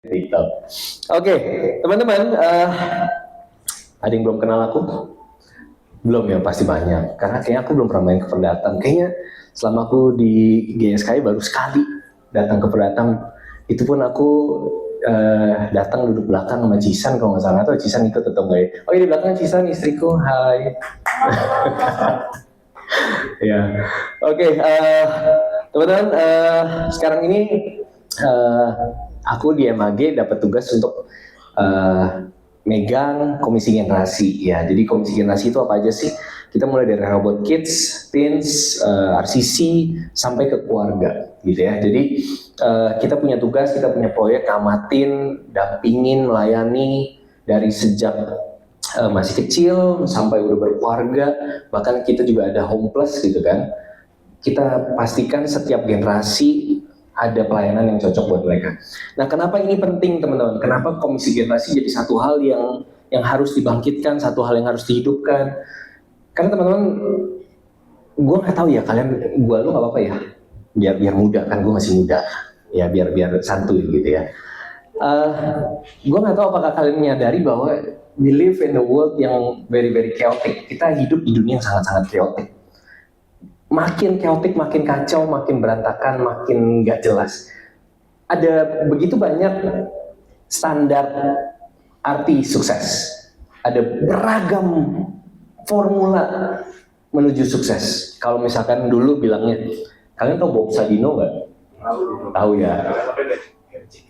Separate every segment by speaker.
Speaker 1: TikTok. Oke, teman-teman, ada yang belum kenal aku? Belum ya, pasti banyak. Karena kayaknya aku belum pernah main ke Perdatang. Kayaknya selama aku di GSKI baru sekali datang ke Perdatang. Itu pun aku datang duduk belakang sama Cisan, kalau nggak salah. Atau Cisan ikut atau enggak ya? Oh iya, di belakang Cisan, istriku. Hai. Ya, oke. Teman-teman, sekarang ini aku di MAG dapat tugas untuk megang komisi generasi. Ya, jadi komisi generasi itu apa aja sih? Kita mulai dari robot kids, teens, RCC sampai ke keluarga, gitu ya. Jadi kita punya tugas, kita punya proyek, ngamatin, dampingin, melayani dari sejak masih kecil sampai udah berkeluarga, bahkan kita juga ada home plus gitu kan. Kita pastikan setiap generasi ada pelayanan yang cocok buat mereka. Nah, kenapa ini penting teman-teman? Kenapa komisi generasi jadi satu hal yang harus dibangkitkan, satu hal yang harus dihidupkan? Karena teman-teman, gue nggak tahu ya kalian, gue lu nggak apa-apa ya, biar muda kan, gue masih muda, ya biar santuy gitu ya. Gue nggak tahu apakah kalian menyadari bahwa we live in a world yang very very chaotic. Kita hidup di dunia yang sangat-sangat chaotic. Makin chaotic, makin kacau, makin berantakan, makin nggak jelas. Ada begitu banyak standar arti sukses. Ada beragam formula menuju sukses. Kalau misalkan dulu bilangnya, kalian tahu Bob Sadino nggak? Tahu ya.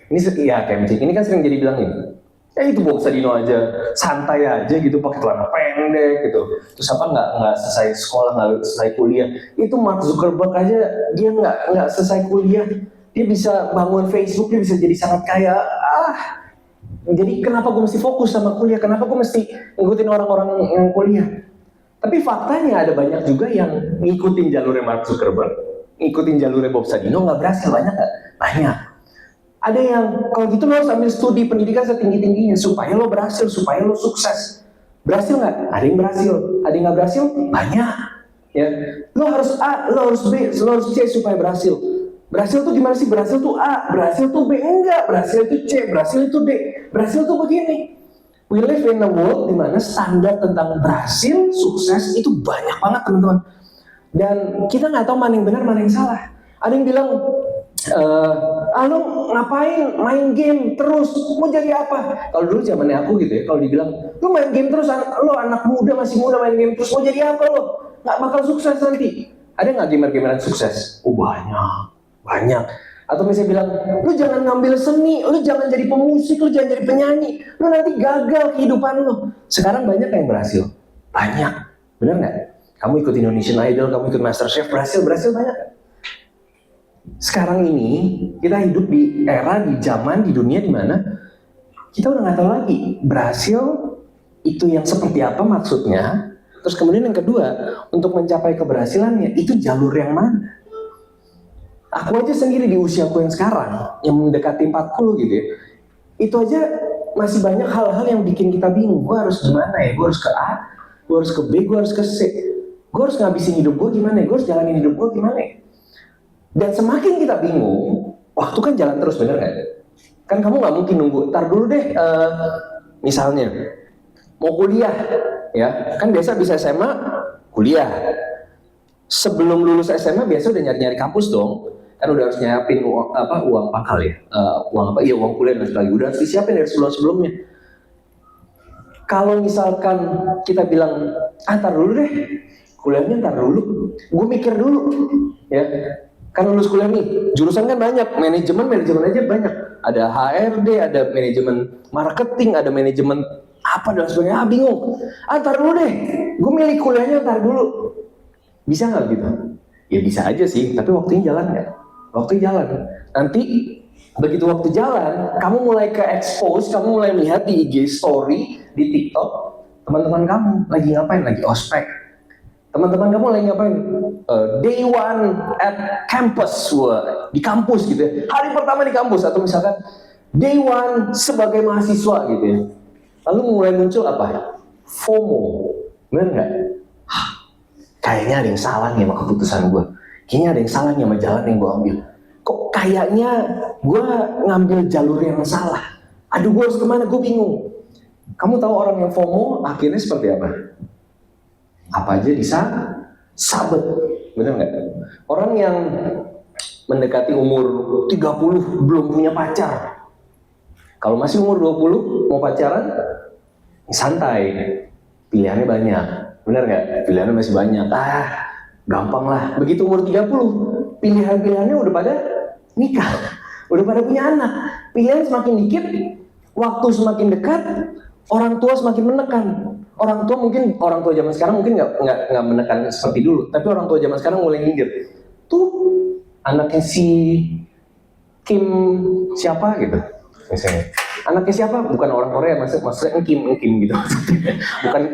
Speaker 1: Ini ya kayak ini kan sering jadi bilangin. Ya itu Bob Sadino aja, santai aja gitu, pakai celana pendek gitu. Terus apa nggak selesai sekolah, nggak selesai kuliah. Itu Mark Zuckerberg aja dia nggak selesai kuliah, dia bisa bangun Facebook, dia bisa jadi sangat kaya. Jadi kenapa gue mesti fokus sama kuliah? Kenapa gue mesti ngikutin orang-orang yang kuliah? Tapi faktanya ada banyak juga yang ngikutin jalurnya Mark Zuckerberg, ngikutin jalurnya Bob Sadino, nggak berhasil. Banyak nggak? Banyak. Ada yang kalau gitu lo harus ambil studi pendidikan setinggi-tingginya supaya lo berhasil, supaya lo sukses. Berhasil nggak? Ada yang berhasil, ada yang nggak berhasil, banyak. Ya, lo harus A, lo harus B, lo harus C supaya berhasil. Berhasil tuh gimana sih? Berhasil tuh A, berhasil tuh B, enggak. Berhasil itu C, berhasil itu D, berhasil tuh begini. We live in a world di mana standar tentang berhasil, sukses itu banyak banget teman-teman. Dan kita nggak tahu mana yang benar, mana yang salah. Ada yang bilang, lo ngapain main game terus, mau jadi apa? Kalau dulu zamannya aku gitu ya, kalau dibilang lo main game terus, lo anak muda masih muda main game terus, mau jadi apa lo? Nggak bakal sukses nanti. Ada nggak gamer-gamer yang sukses? Oh banyak. Atau misalnya bilang, lo jangan ngambil seni, lo jangan jadi pemusik, lo jangan jadi penyanyi, lo nanti gagal kehidupan lo. Sekarang banyak yang berhasil, banyak, bener nggak? Kamu ikut Indonesian Idol, kamu ikut MasterChef, berhasil banyak. Sekarang ini kita hidup di era, di zaman, di dunia di mana kita udah nggak tahu lagi berhasil itu yang seperti apa maksudnya. Terus kemudian yang kedua, untuk mencapai keberhasilannya itu jalur yang mana? Aku aja sendiri di usiaku yang sekarang, yang mendekati 40 gitu ya, itu aja masih banyak hal-hal yang bikin kita bingung. Gue harus gimana ya? Gue harus ke A, gue harus ke B, gue harus ke C. Gue harus ngabisin hidup gue gimana ya? Gue harus jalanin hidup gue gimana ya? Dan semakin kita bingung, waktu kan jalan terus, bener nggak? Kan kamu nggak mungkin nunggu, ntar dulu deh, misalnya mau kuliah, ya kan biasa bisa SMA, kuliah. Sebelum lulus SMA biasa udah nyari-nyari kampus dong, kan udah harus nyiapin uang pakal ya, uang kuliah dan sebagainya, udah harus disiapin dari sebelum-sebelumnya. Kalau misalkan kita bilang, ntar dulu deh, kuliahnya ntar dulu, gue mikir dulu, ya. Kan lulus kuliah nih, jurusan kan banyak, manajemen aja banyak. Ada HRD, ada manajemen marketing, ada manajemen apa dan sebagainya. Bingung. Ntar dulu deh, gue milih kuliahnya ntar dulu. Bisa nggak gitu? Ya bisa aja sih, tapi waktunya jalan nggak? Waktunya jalan. Nanti begitu waktu jalan, kamu mulai ke expose, kamu mulai melihat di IG story, di TikTok, teman-teman kamu lagi ngapain? Lagi ospek. Teman-teman kamu lagi ngapain? Day one at campus, di kampus gitu ya. Hari pertama di kampus, atau misalkan day one sebagai mahasiswa gitu ya. Lalu mulai muncul apa? FOMO, benar nggak? Kayaknya ada yang salah nih sama keputusan gue. Kayaknya ada yang salah nih sama jalan yang gue ambil. kok kayaknya gue ngambil jalur yang salah. Aduh, gue harus kemana, gue bingung. Kamu tahu orang yang FOMO akhirnya seperti apa? Apa aja sabet, bener nggak? Orang yang mendekati umur 30 belum punya pacar. Kalau masih umur 20 mau pacaran, santai. Pilihannya banyak, bener nggak? Pilihannya masih banyak. Gampang lah. Begitu umur 30, pilihan-pilihannya udah pada nikah, udah pada punya anak. Pilihan semakin dikit, waktu semakin dekat, orang tua semakin menekan. Orang tua zaman sekarang mungkin nggak menekan seperti dulu, tapi orang tua zaman sekarang mulai nyindir. Tuh anaknya si Kim siapa gitu, misalnya. Anaknya siapa? Bukan orang Korea, maksudnya Kim gitu.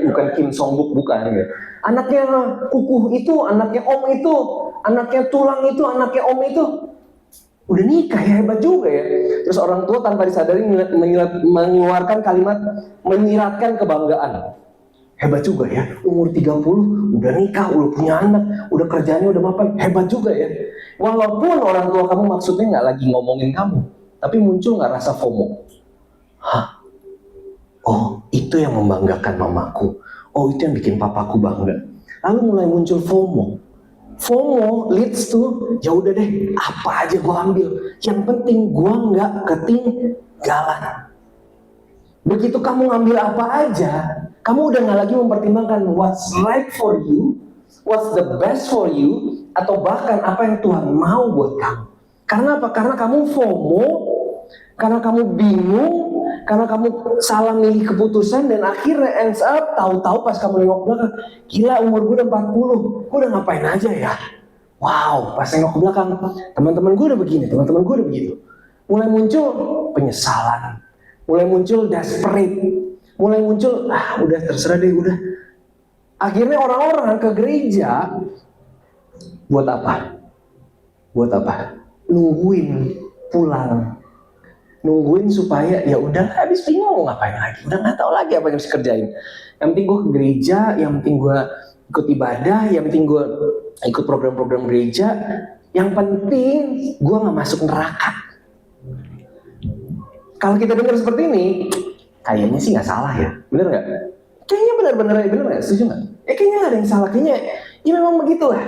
Speaker 1: bukan Kim Songbuk, bukan gitu. Anaknya kukuh itu, anaknya om itu, anaknya tulang itu, anaknya om itu. Udah nikah ya, hebat juga ya. Terus orang tua tanpa disadari mengeluarkan kalimat menyiratkan kebanggaan. Hebat juga ya, umur 30 udah nikah, udah punya anak, udah kerjanya udah mapan, hebat juga ya. Walaupun orang tua kamu maksudnya nggak lagi ngomongin kamu, tapi muncul nggak rasa FOMO? Oh, itu yang membanggakan mamaku. Oh, itu yang bikin papaku bangga. Lalu mulai muncul FOMO. FOMO leads to, ya udah deh, apa aja gua ambil. Yang penting gua nggak ketinggalan. Begitu kamu ngambil apa aja, kamu udah nggak lagi mempertimbangkan what's right for you, what's the best for you, atau bahkan apa yang Tuhan mau buat kamu. Karena apa? Karena kamu FOMO, karena kamu bingung, karena kamu salah milih keputusan, dan akhirnya ends up, tahu-tahu pas kamu nengok belakang, gila umur gue udah 40, gue udah ngapain aja ya? Wow, pas nengok ke belakang, teman-teman gue udah begini, teman-teman gue udah begitu. Mulai muncul penyesalan, mulai muncul desperate, mulai muncul, udah terserah deh, udah. Akhirnya orang-orang ke gereja, buat apa? Buat apa? Nungguin pulang. Nungguin supaya ya udah habis bingung ngapain lagi, udah nggak tahu lagi apa yang harus kerjain. Yang penting gue ke gereja, yang penting gue ikut ibadah, yang penting gue ikut program-program gereja, yang penting gue nggak masuk neraka. Kalau kita dengar seperti ini, kayaknya sih nggak salah ya, bener nggak? Kayaknya bener nggak? Setuju nggak? Kayaknya nggak ada yang salah, kayaknya ya memang begitulah.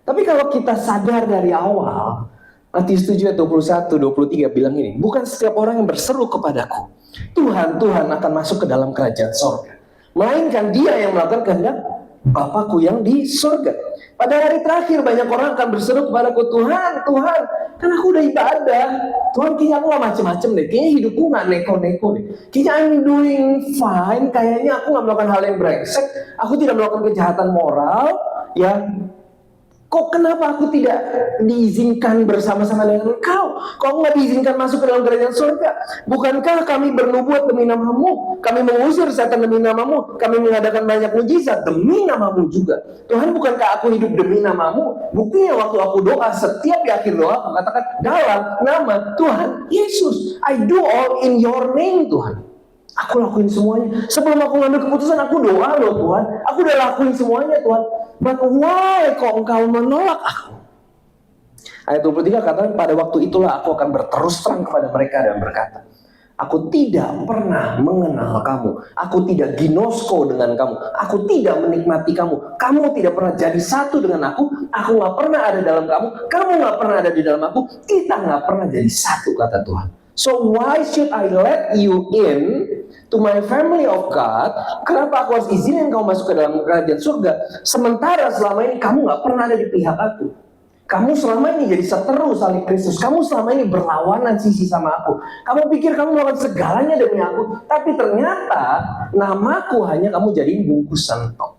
Speaker 1: Tapi kalau kita sadar dari awal, Matius 7 ayat 21-23 bilang ini, bukan setiap orang yang berseru kepadaku, Tuhan, Tuhan akan masuk ke dalam kerajaan sorga, melainkan dia yang melakukan kehendak Bapakku yang di sorga. Pada hari terakhir banyak orang akan berseru kepadaku, Tuhan, Tuhan, kan aku udah ibadah, Tuhan kayaknya aku gak macem-macem deh, kayaknya hidupku gak neko-neko deh, kayaknya I'm doing fine, kayaknya aku gak melakukan hal yang brengsek, aku tidak melakukan kejahatan moral, ya. Kok kenapa aku tidak diizinkan bersama-sama dengan engkau? Kok nggak diizinkan masuk ke dalam kerajaan surga? Bukankah kami bernubuat demi namamu? Kami mengusir setan demi namamu? Kami mengadakan banyak mujizat demi namamu juga. Tuhan, bukankah aku hidup demi namamu? Buktinya waktu aku doa, setiap di akhir doa aku katakan dalam nama Tuhan Yesus. I do all in your name, Tuhan. Aku lakuin semuanya. Sebelum aku ngambil keputusan, aku doa loh Tuhan. Aku udah lakuin semuanya Tuhan. But why kok engkau menolak aku? Ayat 23 katakan, pada waktu itulah aku akan berterus terang kepada mereka dan berkata, aku tidak pernah mengenal kamu. Aku tidak ginosko dengan kamu. Aku tidak menikmati kamu. Kamu tidak pernah jadi satu dengan aku. Aku gak pernah ada dalam kamu. Kamu gak pernah ada di dalam aku. Kita gak pernah jadi satu, kata Tuhan. So why should I let you in to my family of God? Kenapa aku harus izinin kamu masuk ke dalam kerajaan surga? Sementara selama ini kamu gak pernah ada di pihak aku. Kamu selama ini jadi seteru salib Kristus. Kamu selama ini berlawanan sisi sama aku. Kamu pikir kamu melakukan segalanya demi aku. Tapi ternyata namaku hanya kamu jadiin bungkusan tok.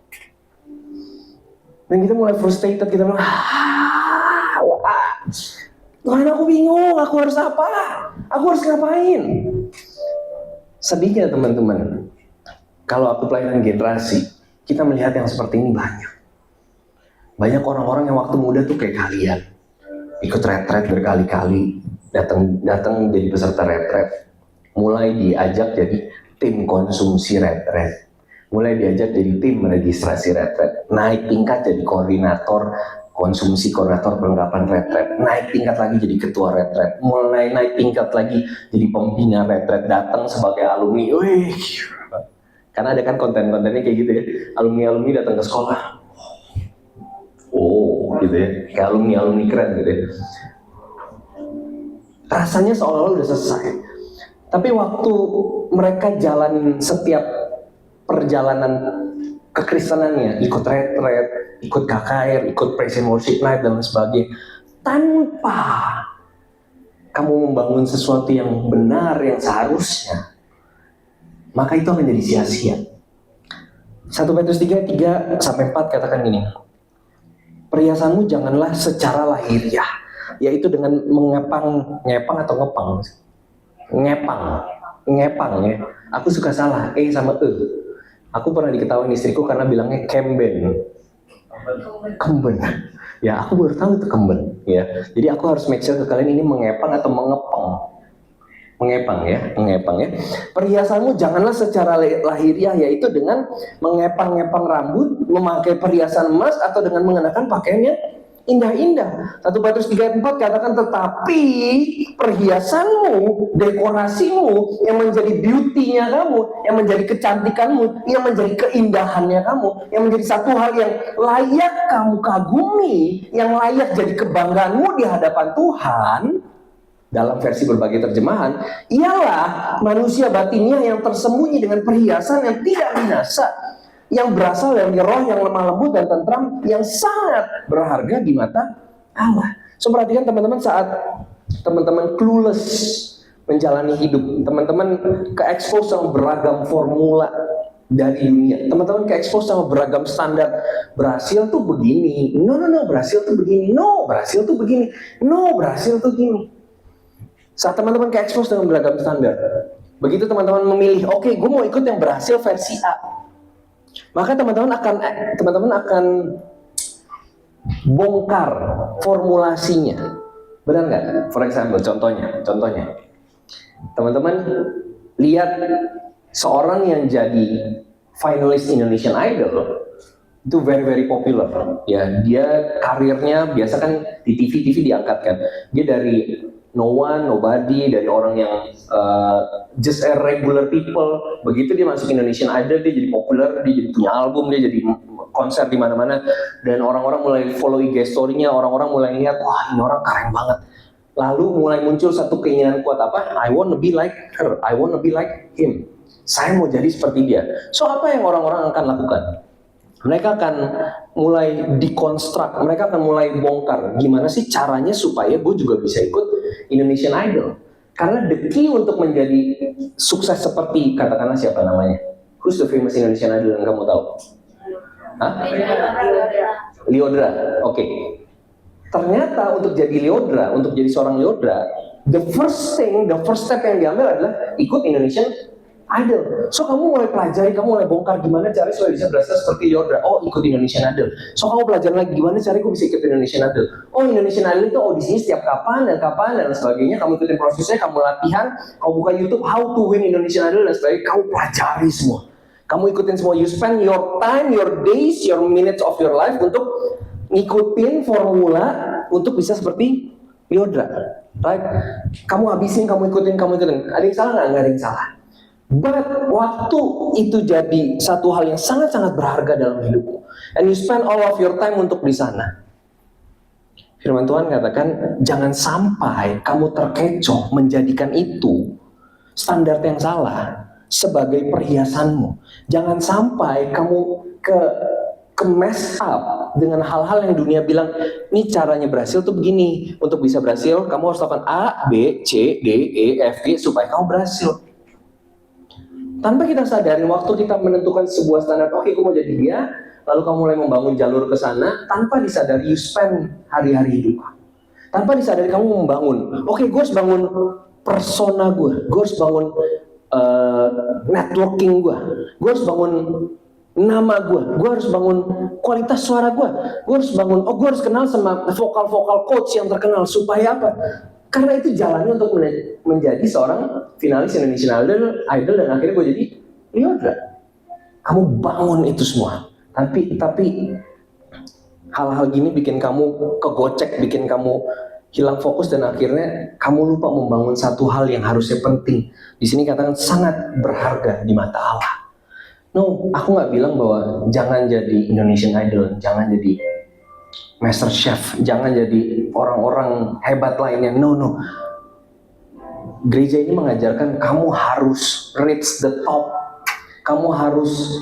Speaker 1: Dan kita mulai frustrated. Kita bilang, Tuhan, aku bingung, aku harus apa? Aku harus ngapain? Sedihnya teman-teman, kalau aku pelayanan generasi, kita melihat yang seperti ini banyak. Banyak orang-orang yang waktu muda tuh kayak kalian, ikut retret berkali-kali, datang jadi peserta retret, mulai diajak jadi tim konsumsi retret, mulai diajak jadi tim registrasi retret, naik tingkat jadi koordinator konsumsi koordinator perlengkapan retret, naik tingkat lagi jadi ketua retret, mulai naik tingkat lagi jadi pembina retret, datang sebagai alumni. Wih, karena ada kan konten-kontennya kayak gitu ya, alumni datang ke sekolah, oh gitu ya, kayak alumni keren gitu ya. Rasanya seolah-olah udah selesai. Tapi waktu mereka jalan setiap perjalanan kekristenannya, ikut retret, ikut KKR, ikut praise and worship night dan lain sebagainya, tanpa kamu membangun sesuatu yang benar, yang seharusnya, maka itu akan jadi sia-sia. 1 Petrus 3:3-4 katakan gini, perhiasanmu janganlah secara lahiriah, yaitu dengan ngepang atau ngepang ya. Aku suka salah, sama Aku pernah diketawain istriku karena bilangnya kemben. Ya, aku baru tahu itu kemben. Ya, jadi aku harus make sure ke kalian ini mengepang atau mengepang. Mengepang ya. Perhiasanmu janganlah secara lahiriah, yaitu dengan mengepang-ngepang rambut, memakai perhiasan emas, atau dengan mengenakan pakaiannya indah-indah. 1 Petrus 3:4 katakan, tetapi perhiasanmu, dekorasimu, yang menjadi beauty-nya kamu, yang menjadi kecantikanmu, yang menjadi keindahannya kamu, yang menjadi satu hal yang layak kamu kagumi, yang layak jadi kebanggaanmu di hadapan Tuhan, dalam versi berbagai terjemahan, ialah manusia batinnya yang tersembunyi dengan perhiasan yang tidak binasa, yang berasal dari roh yang lemah lembut dan tentram, yang sangat berharga di mata Allah. So, perhatikan teman-teman, saat teman-teman clueless menjalani hidup, teman-teman ke-expose sama beragam formula dari dunia, teman-teman ke-expose sama beragam standar. Berhasil tuh begini, no, berhasil tuh begini, no, berhasil tuh begini, no, berhasil tuh gini. Saat teman-teman ke-expose dengan beragam standar, begitu teman-teman memilih, oke, gue mau ikut yang berhasil versi A, maka teman-teman akan bongkar formulasinya. Benar nggak? For example, contohnya, teman-teman lihat seorang yang jadi finalis Indonesian Idol itu very popular. Ya, dia karirnya biasa kan di TV diangkat kan. Dia dari no one, nobody, dari orang yang just a regular people. Begitu dia masuk Indonesian Idol, dia jadi populer, dia jadi punya album, dia jadi konser di mana-mana, dan orang-orang mulai follow IG story-nya, orang-orang mulai lihat, wah ini orang keren banget. Lalu mulai muncul satu keinginan kuat, apa? I want to be like her, I want to be like him. Saya mau jadi seperti dia. So, apa yang orang-orang akan lakukan? Mereka akan mulai dekonstruk, mereka akan mulai bongkar gimana sih caranya supaya gue juga bisa ikut Indonesian Idol. Karena the key untuk menjadi sukses seperti, katakanlah siapa namanya? Who's the famous Indonesian Idol yang kamu tahu? Hah? Lyodra. Oke. Ternyata untuk jadi Lyodra, untuk jadi seorang Lyodra, the first step yang diambil adalah ikut Indonesian Idol. So, kamu mulai pelajari, kamu mulai bongkar gimana cara supaya bisa berhasil seperti Lyodra. Oh, ikut Indonesian Idol. So, kamu pelajari lagi gimana cara gue bisa ikut Indonesian Idol. Oh, Indonesian Idol itu audisinya setiap kapan dan sebagainya. Kamu ikutin prosesnya, kamu latihan, kamu buka YouTube how to win Indonesian Idol dan sebagainya. Kamu pelajari semua. Kamu ikutin semua. You spend your time, your days, your minutes of your life untuk ngikutin formula untuk bisa seperti Lyodra. Right? Kamu habisin, kamu ikutin. Ada yang salah nggak? Nggak ada yang salah. But waktu itu jadi satu hal yang sangat-sangat berharga dalam hidupmu, and you spend all of your time untuk di sana. Firman Tuhan katakan, jangan sampai kamu terkecoh menjadikan itu standar yang salah sebagai perhiasanmu. Jangan sampai kamu ke mess up dengan hal-hal yang dunia bilang, ini caranya berhasil tuh begini. Untuk bisa berhasil, kamu harus lakukan A, B, C, D, E, F, G supaya kamu berhasil. Tanpa kita sadarin, waktu kita menentukan sebuah standar, oke, gue mau jadi dia, lalu kamu mulai membangun jalur ke sana, tanpa disadari you spend hari-hari hidup. Tanpa disadari kamu membangun, oke, gue harus bangun persona gue harus bangun networking gue harus bangun nama gue harus bangun kualitas suara gue harus bangun, gue harus kenal sama vokal coach yang terkenal, supaya apa? Karena itu jalannya untuk menjadi seorang finalis Indonesian Idol dan akhirnya gue jadi Lyodra. Kamu bangun itu semua. Tapi hal-hal gini bikin kamu kegocek, bikin kamu hilang fokus, dan akhirnya kamu lupa membangun satu hal yang harusnya penting. Di sini katakan sangat berharga di mata Allah. No, aku nggak bilang bahwa jangan jadi Indonesian Idol, jangan jadi Master Chef, jangan jadi orang-orang hebat lainnya. No. Gereja ini mengajarkan kamu harus reach the top, kamu harus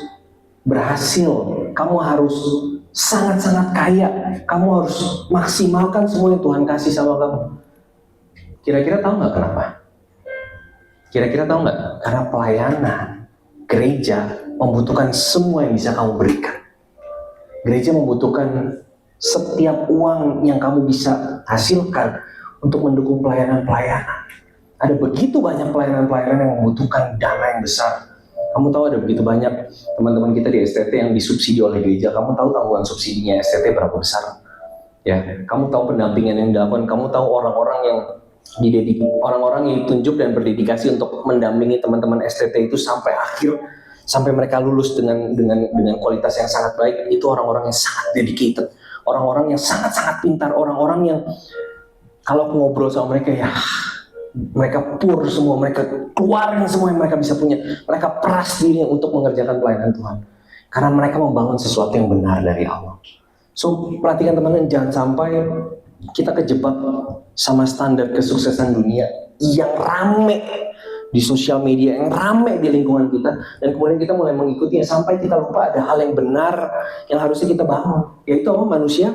Speaker 1: berhasil, kamu harus sangat-sangat kaya, kamu harus maksimalkan semua yang Tuhan kasih sama kamu. Kira-kira tahu nggak kenapa? Kira-kira tahu nggak? Karena pelayanan gereja membutuhkan semua yang bisa kamu berikan. Gereja membutuhkan setiap uang yang kamu bisa hasilkan untuk mendukung pelayanan-pelayanan. Ada begitu banyak pelayanan-pelayanan yang membutuhkan dana yang besar. Kamu tahu ada begitu banyak teman-teman kita di STT yang disubsidi oleh gereja. Kamu tahu tanggungan subsidinya STT berapa besar? Ya, kamu tahu pendampingan yang dilakukan. Kamu tahu orang-orang yang ditunjuk dan berdedikasi untuk mendampingi teman-teman STT itu sampai akhir, sampai mereka lulus dengan kualitas yang sangat baik. Itu orang-orang yang sangat dedicated, orang-orang yang sangat-sangat pintar, orang-orang yang kalau ngobrol sama mereka ya mereka pur semua, mereka keluarin semua yang mereka bisa punya, mereka peras diri untuk mengerjakan pelayanan Tuhan karena mereka membangun sesuatu yang benar dari Allah. So perhatikan teman-teman, jangan sampai kita kejebak sama standar kesuksesan dunia yang rame di sosial media, yang rame di lingkungan kita, dan kemudian kita mulai mengikutinya sampai kita lupa ada hal yang benar yang harusnya kita bangun, yaitu apa? Manusia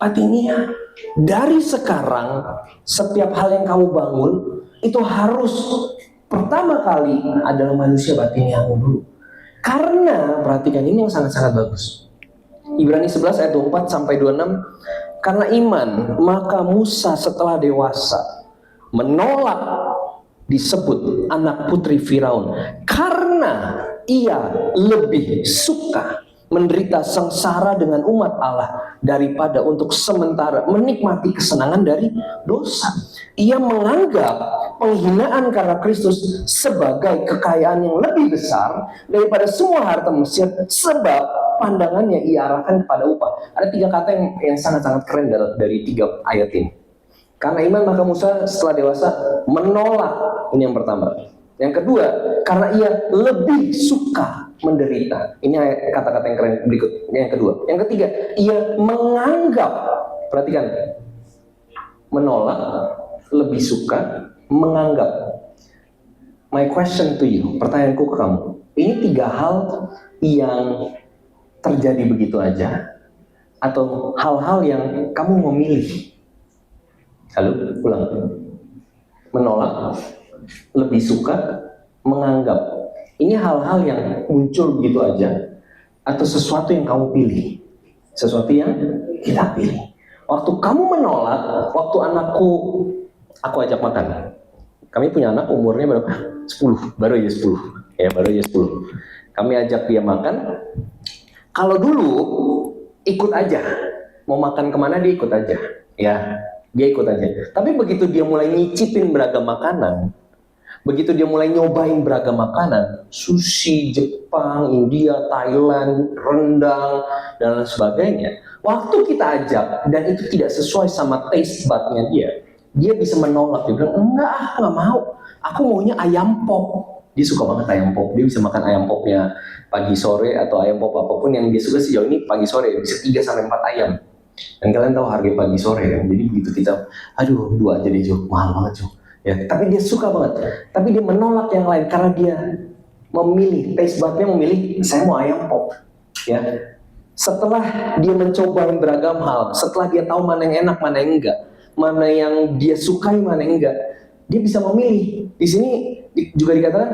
Speaker 1: patinia. Dari sekarang, setiap hal yang kamu bangun itu harus pertama kali adalah manusia batiniamu dulu. Karena perhatikan ini yang sangat-sangat bagus. Ibrani 11 ayat 24 sampai 26. Karena iman, maka Musa setelah dewasa menolak disebut anak putri Firaun karena ia lebih suka menderita sengsara dengan umat Allah daripada untuk sementara menikmati kesenangan dari dosa. Ia menganggap penghinaan karena Kristus sebagai kekayaan yang lebih besar daripada semua harta Mesir, sebab pandangannya ia arahkan kepada upah. Ada 3 kata yang sangat-sangat keren dari 3 ayat ini. Karena iman maka Musa setelah dewasa menolak, ini yang pertama. Yang kedua, karena ia lebih suka menderita. Ini kata-kata yang keren berikut. Yang kedua. Yang ketiga, ia menganggap, perhatikan, menolak, lebih suka, menganggap. My question to you, pertanyaanku ke kamu, ini 3 hal yang terjadi begitu aja, atau hal-hal yang kamu memilih? Halo, ulang. Menolak, lebih suka, menganggap. Ini hal-hal yang muncul begitu aja, atau sesuatu yang kamu pilih? Sesuatu yang kita pilih. Waktu kamu menolak, waktu aku ajak makan. Kami punya anak umurnya berapa? 10, baru aja 10. Ya, baru aja 10. Kami ajak dia makan. Kalau dulu ikut aja, mau makan kemana dia ikut aja, ya. Dia ikut aja. Tapi begitu dia mulai nyicipin beragam makanan, begitu dia mulai nyobain beragam makanan, sushi, Jepang, India, Thailand, rendang, dan lain sebagainya. Waktu kita ajak dan itu tidak sesuai sama taste bud-nya dia bisa menolak. Dia bilang, enggak, nggak mau. Aku maunya ayam pop. Dia suka banget ayam pop. Dia bisa makan ayam popnya pagi sore atau ayam pop apapun yang dia suka sejauh ini pagi sore. Bisa 3-4 ayam. Dan kalian tahu harga pagi sore kan, jadi begitu kita, aduh 2 aja deh Jo, mahal banget Jo. Ya, tapi dia suka banget. Tapi dia menolak yang lain karena dia memilih, taste budnya memilih, saya mau ayam pop. Ya, setelah dia mencoba beragam hal, setelah dia tahu mana yang enak, mana yang enggak, mana yang dia sukai, mana yang enggak, dia bisa memilih. Di sini juga dikatakan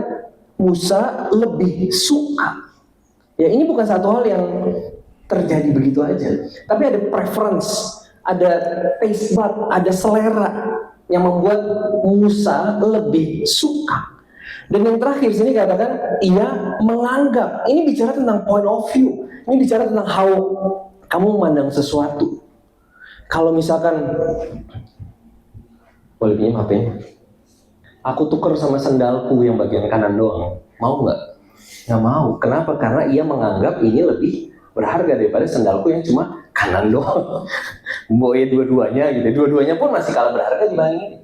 Speaker 1: Musa lebih suka. Ya, ini bukan satu hal yang terjadi begitu aja, tapi ada preference, ada taste bud, ada selera yang membuat Musa lebih suka. Dan yang terakhir sini katakan ia menganggap. Ini bicara tentang point of view. Ini bicara tentang how kamu memandang sesuatu. Kalau misalkan, boleh pinjam HP-nya? Aku tuker sama sandalku yang bagian kanan doang. Mau nggak? Nggak mau. Kenapa? Karena ia menganggap ini lebih berharga daripada sandalku yang cuma kanan doang. Boy dua-duanya gitu. Dua-duanya pun masih kalah berharga dibanding ini.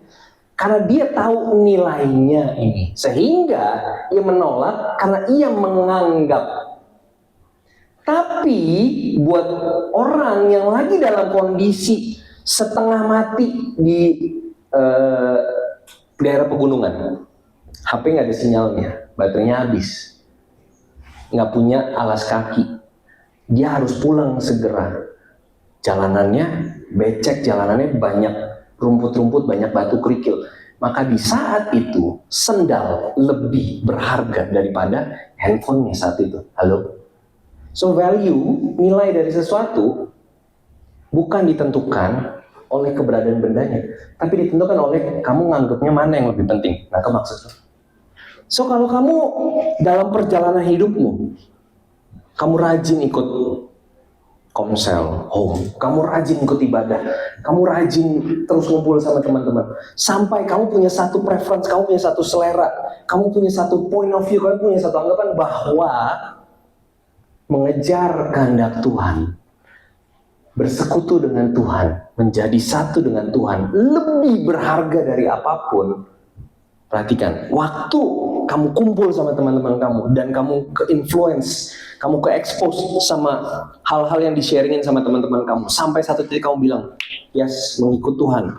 Speaker 1: Karena dia tahu nilainya ini. Sehingga ia menolak karena ia menganggap. Tapi buat orang yang lagi dalam kondisi setengah mati di daerah pegunungan, HP nggak ada sinyalnya, baterainya habis, nggak punya alas kaki, dia harus pulang segera. Jalanannya becek, jalanannya banyak rumput-rumput, banyak batu kerikil. Maka di saat itu sendal lebih berharga daripada handphonenya saat itu. Halo? So value, nilai dari sesuatu bukan ditentukan oleh keberadaan bendanya, tapi ditentukan oleh kamu nganggapnya mana yang lebih penting. Nah, maksudnya. So kalau kamu dalam perjalanan hidupmu, kamu rajin ikut komsel, home, kamu rajin ikut ibadah, kamu rajin terus ngumpul sama teman-teman, sampai kamu punya satu preference, kamu punya satu selera, kamu punya satu point of view, kamu punya satu anggapan bahwa mengejar kehendak Tuhan, bersekutu dengan Tuhan, menjadi satu dengan Tuhan lebih berharga dari apapun. Perhatikan, waktu kamu kumpul sama teman-teman kamu dan kamu ke-influence, kamu ke-expose sama hal-hal yang di-sharingin sama teman-teman kamu, sampai satu titik kamu bilang, yes, mengikut Tuhan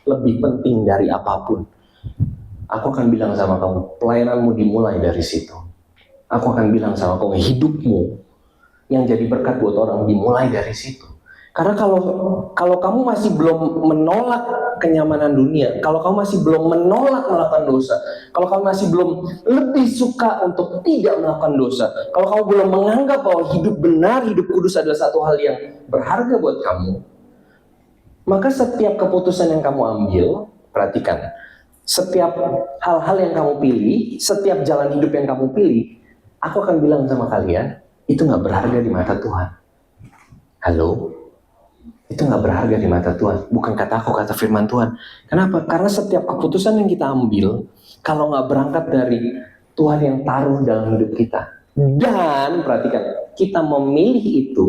Speaker 1: lebih penting dari apapun. Aku akan bilang sama kamu, pelayananmu dimulai dari situ. Aku akan bilang sama kamu, hidupmu yang jadi berkat buat orang dimulai dari situ. Karena kalau kamu masih belum menolak kenyamanan dunia, kalau kamu masih belum menolak melakukan dosa, kalau kamu masih belum lebih suka untuk tidak melakukan dosa, kalau kamu belum menganggap bahwa hidup benar, hidup kudus adalah satu hal yang berharga buat kamu, maka setiap keputusan yang kamu ambil, perhatikan, setiap hal-hal yang kamu pilih, setiap jalan hidup yang kamu pilih, aku akan bilang sama kalian, itu nggak berharga di mata Tuhan. Halo? Itu nggak berharga di mata Tuhan. Bukan kata aku, kata firman Tuhan. Kenapa? Karena setiap keputusan yang kita ambil, kalau nggak berangkat dari Tuhan yang taruh dalam hidup kita, dan perhatikan, kita memilih itu,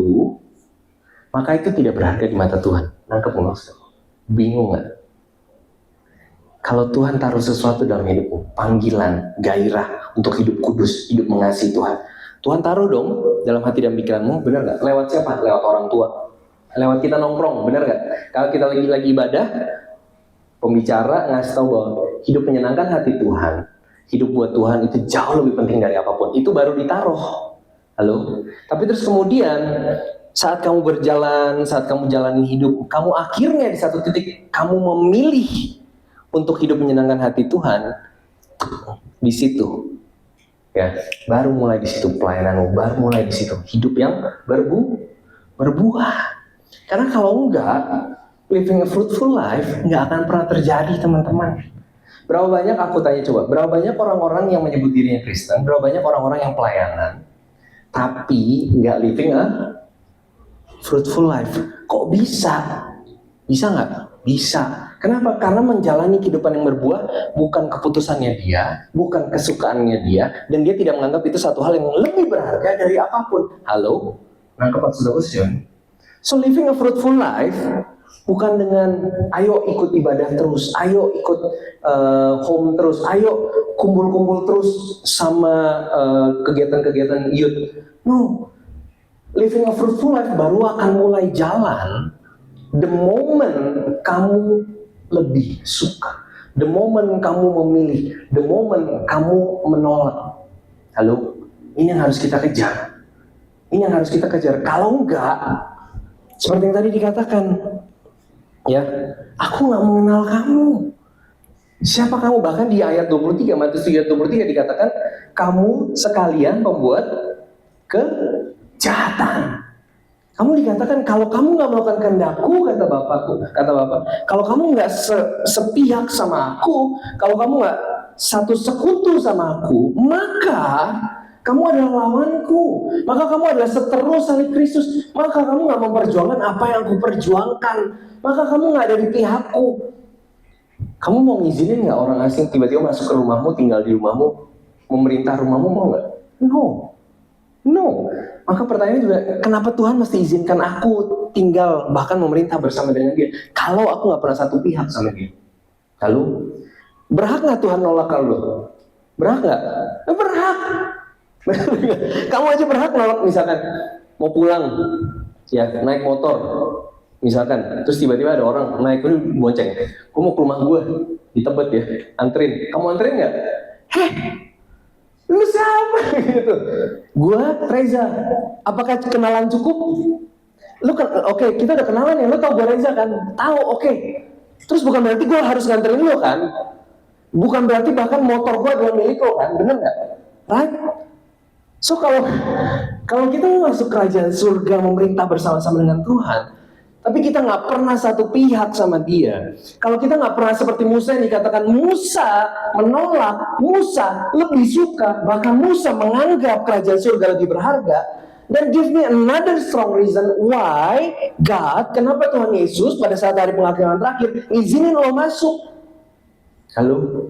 Speaker 1: maka itu tidak berharga di mata Tuhan. Nangkep nggak? Bingung nggak? Kalau Tuhan taruh sesuatu dalam hidupmu, panggilan, gairah untuk hidup kudus, hidup mengasihi Tuhan, Tuhan taruh dong dalam hati dan pikiranmu, benar nggak? Lewat siapa? Lewat orang tua. Lewat kita nongkrong, benar nggak? Kalau kita lagi ibadah, pembicara ngasih tahu bahwa hidup menyenangkan hati Tuhan, hidup buat Tuhan itu jauh lebih penting dari apapun. Itu baru ditaruh. Halo? Tapi terus kemudian saat kamu berjalan, saat kamu jalani hidup, kamu akhirnya di satu titik kamu memilih untuk hidup menyenangkan hati Tuhan. Di situ, ya, baru mulai di situ pelayananmu, baru mulai di situ hidup yang berbuah. Karena kalau enggak, living a fruitful life enggak akan pernah terjadi, teman-teman. Berapa banyak, aku tanya coba, berapa banyak orang-orang yang menyebut dirinya Kristen, berapa banyak orang-orang yang pelayanan, tapi enggak living a fruitful life? Kok bisa? Bisa nggak? Bisa. Kenapa? Karena menjalani kehidupan yang berbuah bukan keputusannya dia, bukan kesukaannya dia, dan dia tidak menganggap itu satu hal yang lebih berharga dari apapun. Halo? Nangkep maksud? So living a fruitful life bukan dengan ayo ikut ibadah terus, ayo ikut home terus, ayo kumpul-kumpul terus sama kegiatan-kegiatan youth. No, living a fruitful life baru akan mulai jalan the moment kamu lebih suka, the moment kamu memilih, the moment kamu menolak. Halo, ini yang harus kita kejar. Ini yang harus kita kejar. Kalau enggak, seperti yang tadi dikatakan, ya, aku nggak mengenal kamu. Siapa kamu? Bahkan di ayat 23, Matius 3:23 dikatakan, kamu sekalian pembuat kejahatan. Kamu dikatakan, kalau kamu nggak melakukan kehendakku, kata Bapak, kalau kamu nggak sepihak sama aku, kalau kamu nggak satu sekutu sama aku, maka kamu adalah lawanku, maka kamu adalah seteru salib Kristus, maka kamu gak memperjuangkan apa yang aku perjuangkan, maka kamu gak ada di pihakku. Kamu mau ngizinin gak orang asing tiba-tiba masuk ke rumahmu, tinggal di rumahmu, memerintah rumahmu, mau gak? No. No. Maka pertanyaan juga, kenapa Tuhan mesti izinkan aku tinggal bahkan memerintah bersama dengan dia kalau aku nggak pernah satu pihak sama dia? Lalu berhak nggak Tuhan nolak kalau? Berhak nggak? Berhak. Kamu aja berhak nolak, misalkan mau pulang, ya naik motor, misalkan, terus tiba-tiba ada orang naik ini bonceng, gue mau ke rumah gue di Tebet ya, anterin, kamu anterin nggak? Heh, lu siapa gitu? Gue Reza. Apakah kenalan cukup? Lu kan, oke, kita udah kenalan ya, lu tau gue Reza kan? Tahu, oke. Terus bukan berarti gue harus nganterin lu kan? Bukan berarti bahkan motor gue adalah milik lo kan? Bener nggak? Right? So kalau kita mau masuk kerajaan surga memerintah bersama-sama dengan Tuhan, tapi kita nggak pernah satu pihak sama dia. Kalau kita nggak pernah seperti Musa yang dikatakan Musa menolak, Musa lebih suka, bahkan Musa menganggap kerajaan surga lebih berharga. Dan give me another strong reason why God, kenapa Tuhan Yesus pada saat hari penghakiman terakhir izinin lo masuk. Halo?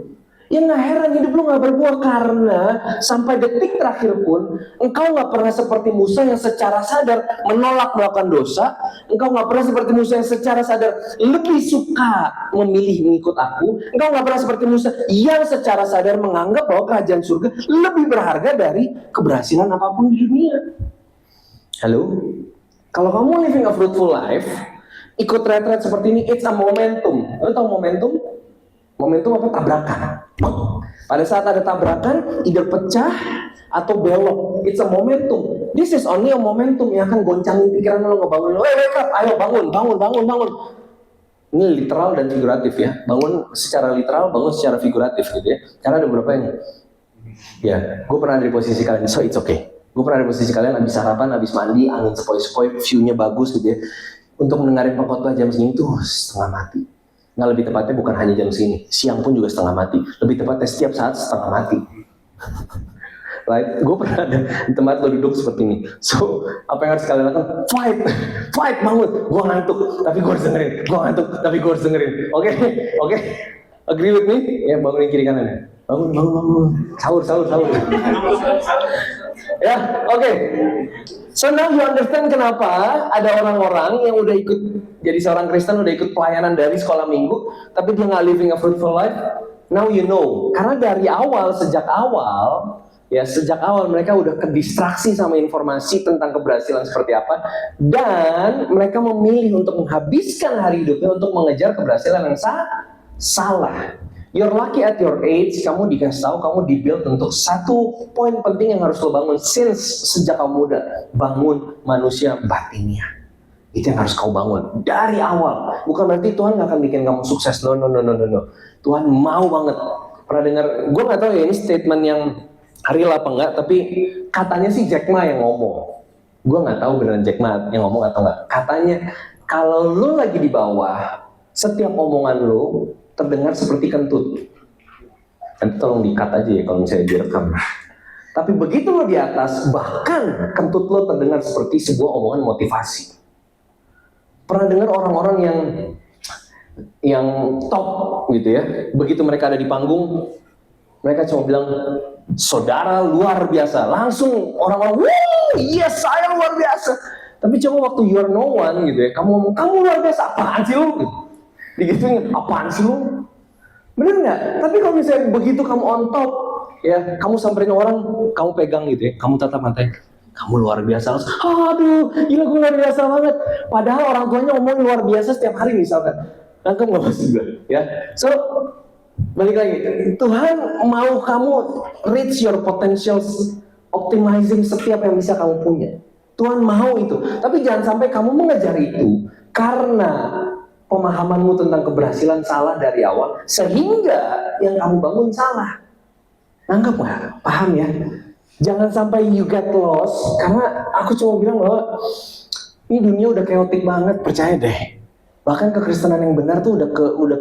Speaker 1: Ya nggak heran hidup lu nggak berbuah karena sampai detik terakhir pun engkau nggak pernah seperti Musa yang secara sadar menolak melakukan dosa. Engkau nggak pernah seperti Musa yang secara sadar lebih suka memilih mengikut aku. Engkau nggak pernah seperti Musa yang secara sadar menganggap bahwa kerajaan surga lebih berharga dari keberhasilan apapun di dunia. Halo? Kalau kamu living a fruitful life, ikut retret seperti ini, it's a momentum. Lo tau momentum? Momentum apa? Tabrakan. Pada saat ada tabrakan, either pecah atau belok. It's a momentum. This is only a momentum yang akan goncangin pikiran lo, ngebangun lo. Wake up, ayo bangun. Ini literal dan figuratif ya. Bangun secara literal, bangun secara figuratif gitu ya. Karena ada beberapa yang, ya, gue pernah ada di posisi kalian, so it's okay. Gue pernah ada di posisi kalian, habis sarapan, habis mandi, angin sepoi-sepoi, view-nya bagus gitu ya. Untuk mendengarin pengkhotbah jam segini tuh setengah mati. Nggak, lebih tepatnya bukan hanya jam segini, siang pun juga setengah mati. Lebih tepatnya setiap saat setengah mati. Right? Gue pernah ada di tempat lo duduk seperti ini. So, apa yang harus kalian lakukan? Fight, bangun. Gue ngantuk, tapi gue harus dengerin. Gue ngantuk, tapi gue harus dengerin. Oke. Agree with me? Ya, bangunin kiri kanan. Bangun. Sahur. Ya, oke. So now you understand kenapa ada orang-orang yang udah ikut jadi seorang Kristen, udah ikut pelayanan dari sekolah minggu, tapi dia nggak living a fruitful life. Now you know. Karena dari awal, sejak awal mereka udah kedistraksi sama informasi tentang keberhasilan seperti apa, dan mereka memilih untuk menghabiskan hari hidupnya untuk mengejar keberhasilan yang salah. You're lucky at your age, kamu dikasih tahu, kamu dibuild untuk satu poin penting yang harus lo bangun sejak kamu muda. Bangun manusia batinnya. Itu yang harus kau bangun dari awal. Bukan berarti Tuhan gak akan bikin kamu sukses. No. Tuhan mau banget. Pernah dengar, gue gak tahu ya ini statement yang real apa enggak, tapi katanya sih Jack Ma yang ngomong. Gue gak tahu beneran Jack Ma yang ngomong atau enggak. Katanya, kalau lo lagi di bawah, setiap omongan lo terdengar seperti kentut. Nanti tolong di-cut aja ya kalau misalnya direkam. Tapi begitu lo di atas, bahkan kentut lo terdengar seperti sebuah omongan motivasi. Pernah dengar orang-orang yang top gitu ya, begitu mereka ada di panggung, mereka cuma bilang, saudara luar biasa. Langsung orang-orang, yes, saya luar biasa. Tapi coba waktu you are no one gitu ya, kamu ngomong, kamu luar biasa, apaan sih lo? Digituin, apaan sih lu? Bener nggak? Tapi kalau misalnya begitu kamu on top, ya kamu samperin orang, kamu pegang gitu ya, kamu tatap matanya, kamu luar biasa. Aduh, gila gue luar biasa banget. Padahal orang tuanya ngomong luar biasa setiap hari misalkan. Nangkep nggak mas juga? Ya, so balik lagi, Tuhan mau kamu reach your potential, optimizing setiap yang bisa kamu punya. Tuhan mau itu, tapi jangan sampai kamu mengejar itu karena pemahamanmu tentang keberhasilan salah dari awal, sehingga yang kamu bangun salah. Nangkep nggak? Paham ya? Jangan sampai you get lost, karena aku cuma bilang bahwa ini dunia udah chaotic banget, percaya deh. Bahkan kekristenan yang benar tuh udah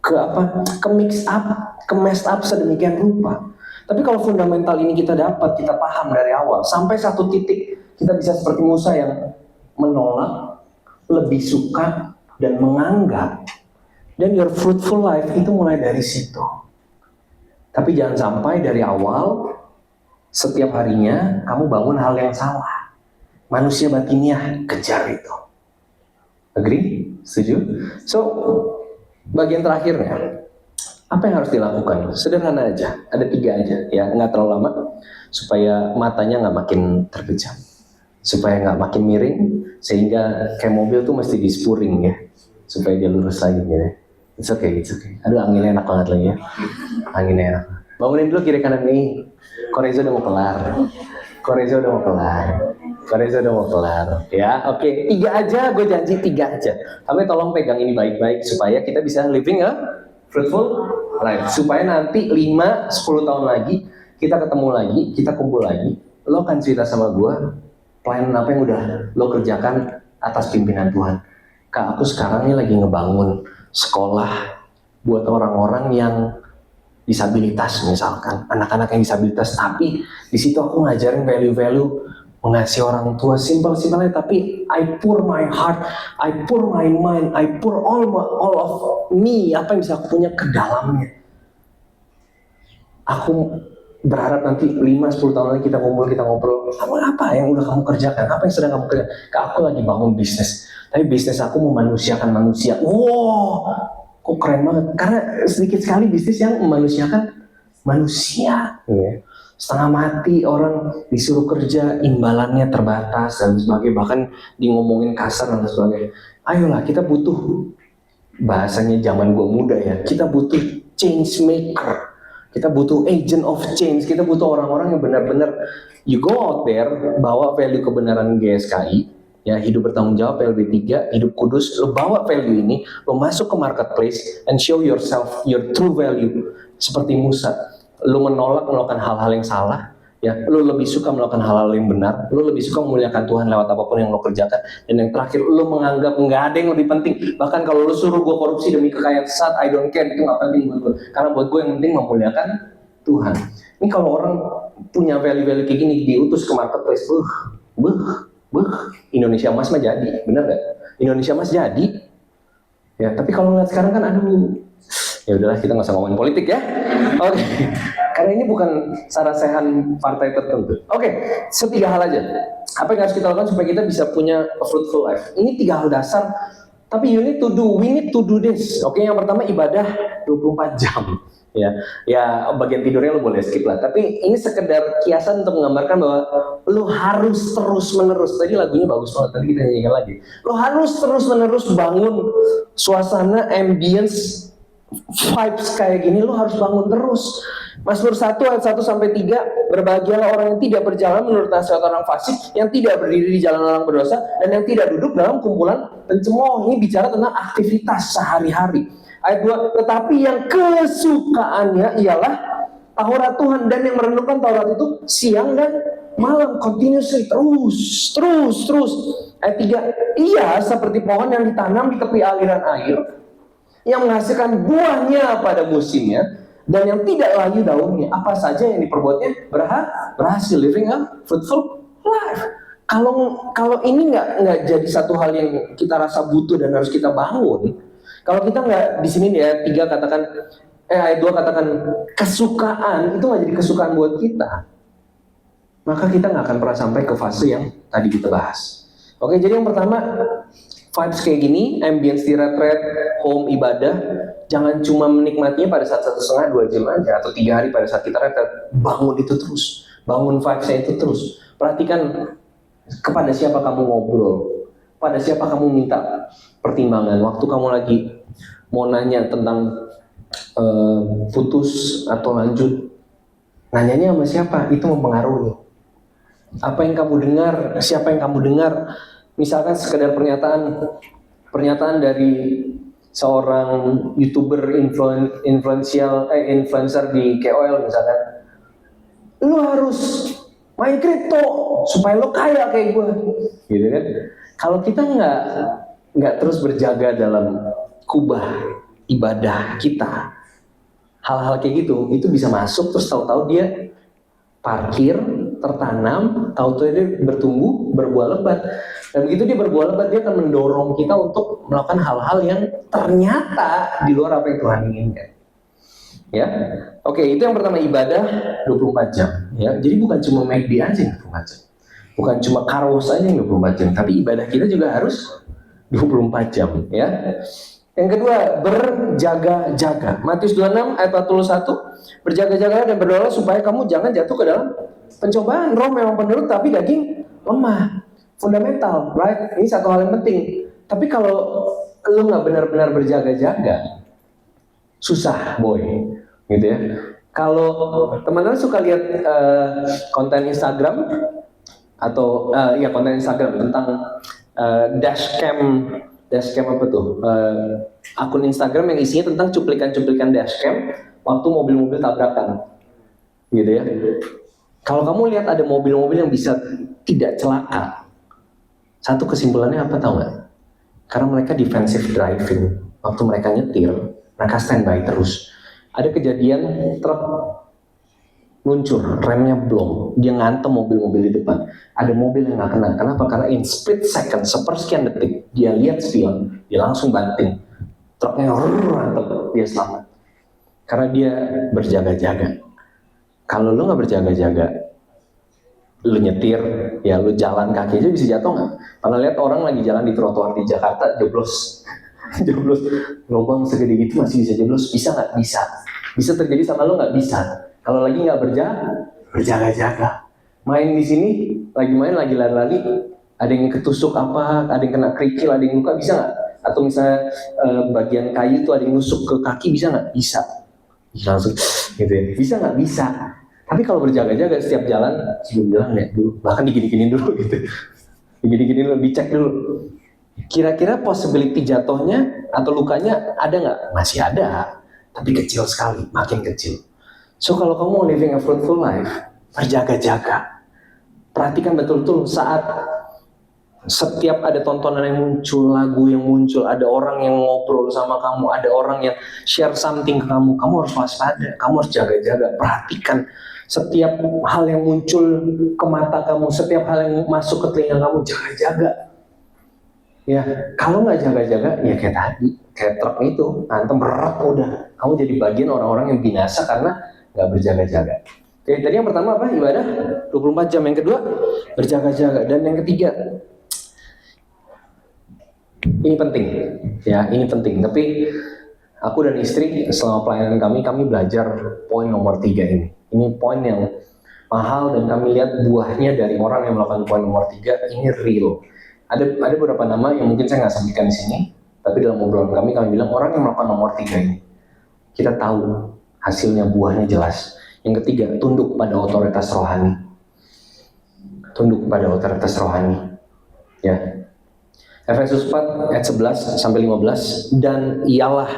Speaker 1: ke mix up, ke messed up sedemikian rupa. Tapi kalau fundamental ini kita dapat, kita paham dari awal, sampai satu titik kita bisa seperti Musa yang menolak, lebih suka dan menganggap, dan your fruitful life itu mulai dari situ. Tapi jangan sampai dari awal Setiap harinya kamu bangun hal yang salah. Manusia batinnya kejar itu. Agree? Setuju? So, bagian terakhirnya, apa yang harus dilakukan? Sederhana aja, ada 3 aja, ya nggak terlalu lama, supaya matanya nggak makin terpejam, supaya nggak makin miring, sehingga kayak mobil tuh mesti dispuring ya, supaya dia lurus lagi gitu. It's okay. Aduh, anginnya enak banget lagi ya, anginnya enak. Bangunin dulu kiri kanan nih. Koreza udah mau kelar. Ya, oke. 3 aja, gue janji 3 aja. Tapi tolong pegang ini baik-baik supaya kita bisa living a fruitful life. Supaya nanti 5-10 tahun lagi kita ketemu lagi, kita kumpul lagi. Lo kan cerita sama gue, plan apa yang udah lo kerjakan atas pimpinan Tuhan. Kak, aku sekarang ini lagi ngebangun sekolah buat orang-orang yang disabilitas, misalkan anak-anak yang disabilitas, tapi di situ aku ngajarin value-value mengasihi orang tua, simpel-simpelnya, tapi I pour my heart, I pour my mind, I pour all of me, apa yang bisa aku punya ke dalamnya. Aku berharap nanti 5-10 tahun lagi kita ngobrol, apa yang udah kamu kerjakan, apa yang sedang kamu kerjakan. Kak, aku lagi bangun bisnis, tapi bisnis aku memanusiakan manusia. Wow, kok keren banget, karena sedikit sekali bisnis yang memanusiakan manusia. Setengah mati orang disuruh kerja, imbalannya terbatas dan sebagainya, bahkan di ngomongin kasar dan sebagainya. Ayolah, kita butuh, bahasanya zaman gua muda ya, kita butuh change maker, kita butuh agent of change, kita butuh orang-orang yang benar-benar you go out there, bawa value kebenaran GSKI, ya, hidup bertanggung jawab PLB3, hidup kudus, lo bawa value ini, lo masuk ke marketplace and show yourself your true value. Seperti Musa, lo menolak melakukan hal-hal yang salah, ya, lo lebih suka melakukan hal-hal yang benar, lo lebih suka memuliakan Tuhan lewat apapun yang lo kerjakan, dan yang terakhir, lo menganggap nggak ada yang lebih penting. Bahkan kalau lo suruh gue korupsi demi kekayaan saat, I don't care, itu nggak penting buat gue, karena buat gue yang penting memuliakan Tuhan. Ini kalau orang punya value-value kayak gini diutus ke marketplace, Indonesia Emas mah jadi, bener gak? Indonesia Emas jadi, ya. Tapi kalau ngeliat sekarang kan, aduh, ya udahlah, kita nggak usah ngomongin politik ya. Oke, karena ini bukan sarasehan partai tertentu. Oke, 3 hal aja. Apa yang harus kita lakukan supaya kita bisa punya a fruitful life? Ini 3 hal dasar. Tapi we need to do this. Oke, yang pertama ibadah 24 jam. Ya bagian tidurnya lo boleh skip lah. Tapi ini sekedar kiasan untuk menggambarkan bahwa lo harus terus menerus. Tadi lagunya bagus banget. Tadi kita nyanyikan lagi. Lo harus terus menerus bangun suasana, ambience, vibes kayak gini. Lo harus bangun terus. Mazmur 1 ayat 1-3, berbahagialah orang yang tidak berjalan menurut nasihat orang fasik, yang tidak berdiri di jalan orang berdosa, dan yang tidak duduk dalam kumpulan pencemooh. Ini bicara tentang aktivitas sehari-hari. Ayat 2, tetapi yang kesukaannya ialah Taurat Tuhan, dan yang merenungkan Taurat itu siang dan malam, continuously, terus. Ayat 3, ia seperti pohon yang ditanam di tepi aliran air, yang menghasilkan buahnya pada musimnya, dan yang tidak layu daunnya. Apa saja yang diperbuatnya berhasil, living a fruitful life. Kalau ini nggak jadi satu hal yang kita rasa butuh dan harus kita bangun. Kalau kita nggak di sini ya, ayat 2 katakan kesukaan itu nggak jadi kesukaan buat kita, maka kita nggak akan pernah sampai ke fase yang tadi kita bahas. Oke, jadi yang pertama, vibes kayak gini, ambience di retreat, home ibadah, jangan cuma menikmatinya pada saat 1,5-2 jam aja, atau 3 hari pada saat kita retreat. Bangun itu terus, bangun vibesnya itu terus. Perhatikan kepada siapa kamu ngobrol, pada siapa kamu minta pertimbangan. Waktu kamu lagi mau nanya tentang putus atau lanjut, nanyanya sama siapa, itu mempengaruhi. Apa yang kamu dengar, siapa yang kamu dengar. Misalkan sekedar pernyataan dari seorang YouTuber influencer di KOL misalkan, lu harus main kripto supaya lu kaya kayak gue, gitu kan. Kalau kita nggak terus berjaga dalam kubah ibadah kita, hal-hal kayak gitu itu bisa masuk, terus tahu-tahu dia parkir, tertanam, tahu-tahu dia bertumbuh, berbuah lebat. Dan begitu dia berbuah lebat, dia akan mendorong kita untuk melakukan hal-hal yang ternyata di luar apa yang Tuhan inginkan. Ya. Oke, itu yang pertama, ibadah 24 jam. Ya. Jadi bukan cuma McD aja yang 24 jam. Bukan cuma karwos aja yang 24 jam, tapi ibadah kita juga harus 24 jam. Ya. Yang kedua, berjaga-jaga. Matius 26 ayat 41, berjaga-jagalah dan berdoa supaya kamu jangan jatuh ke dalam pencobaan. Roh memang penurut tapi daging lemah. Fundamental, right? Ini satu hal yang penting. Tapi kalau lu nggak benar-benar berjaga-jaga, susah, boy, gitu ya. Kalau teman-teman suka lihat konten Instagram atau ya konten Instagram tentang dashcam apa tuh? Akun Instagram yang isinya tentang cuplikan-cuplikan dashcam waktu mobil-mobil tabrakan, gitu ya. Kalau kamu lihat ada mobil-mobil yang bisa tidak celaka, satu kesimpulannya apa tahu nggak? Karena mereka defensive driving. Waktu mereka nyetir, mereka standby terus. Ada kejadian truk luncur, remnya blong, dia ngantem mobil-mobil di depan. Ada mobil yang nggak kena. Kenapa? Karena in split second, sepersekian detik, dia lihat spion, dia langsung banting. Truknya ngantem, dia selamat. Karena dia berjaga-jaga. Kalau lu nggak berjaga-jaga, lu nyetir, ya lu jalan kaki aja bisa jatuh nggak? Pernah lihat orang lagi jalan di trotoar di Jakarta, jeblos, jeblos, lubang segede gitu masih bisa jeblos, bisa nggak? Bisa. Bisa terjadi sama lu nggak? Bisa. Kalau lagi nggak berjaga-jaga, main di sini, lagi main, lagi lari-lari, ada yang ketusuk apa, ada yang kena kerikil, ada yang luka, bisa nggak? Atau misalnya bagian kayu tuh ada yang nusuk ke kaki, bisa nggak? Bisa. Langsung, gitu ya. Bisa nggak? Bisa. Tapi kalau berjaga-jaga setiap jalan, sebelum jalan lihat dulu, bahkan digini-gini dulu gitu. Digini-gini dulu, dicek dulu. Kira-kira possibility jatuhnya atau lukanya ada nggak? Masih ada, tapi kecil sekali, makin kecil. So kalau kamu living a fruitful life, berjaga-jaga. Perhatikan betul-betul saat setiap ada tontonan yang muncul, lagu yang muncul, ada orang yang ngobrol sama kamu, ada orang yang share something ke kamu, kamu harus waspada, kamu harus jaga-jaga. Perhatikan setiap hal yang muncul ke mata kamu, setiap hal yang masuk ke telinga kamu, jaga-jaga. Ya, kalau nggak jaga-jaga, ya kayak tadi, kayak truk itu, antem berat udah, kamu jadi bagian orang-orang yang binasa karena nggak berjaga-jaga. Oke, tadi yang pertama apa? Ibadah 24 jam. Yang kedua, berjaga-jaga. Dan yang ketiga, ini penting, ya ini penting. Tapi aku dan istri selama pelayanan kami belajar poin nomor 3 ini. Ini poin yang mahal dan kami lihat buahnya dari orang yang melakukan poin nomor 3 ini real. Ada beberapa nama yang mungkin saya nggak sebutkan di sini, tapi dalam obrolan kami bilang orang yang melakukan nomor 3 ini, kita tahu hasilnya, buahnya jelas. Yang ketiga, tunduk pada otoritas rohani. Tunduk pada otoritas rohani. Ya. Efesus 4 ayat 11 sampai 15, dan ialah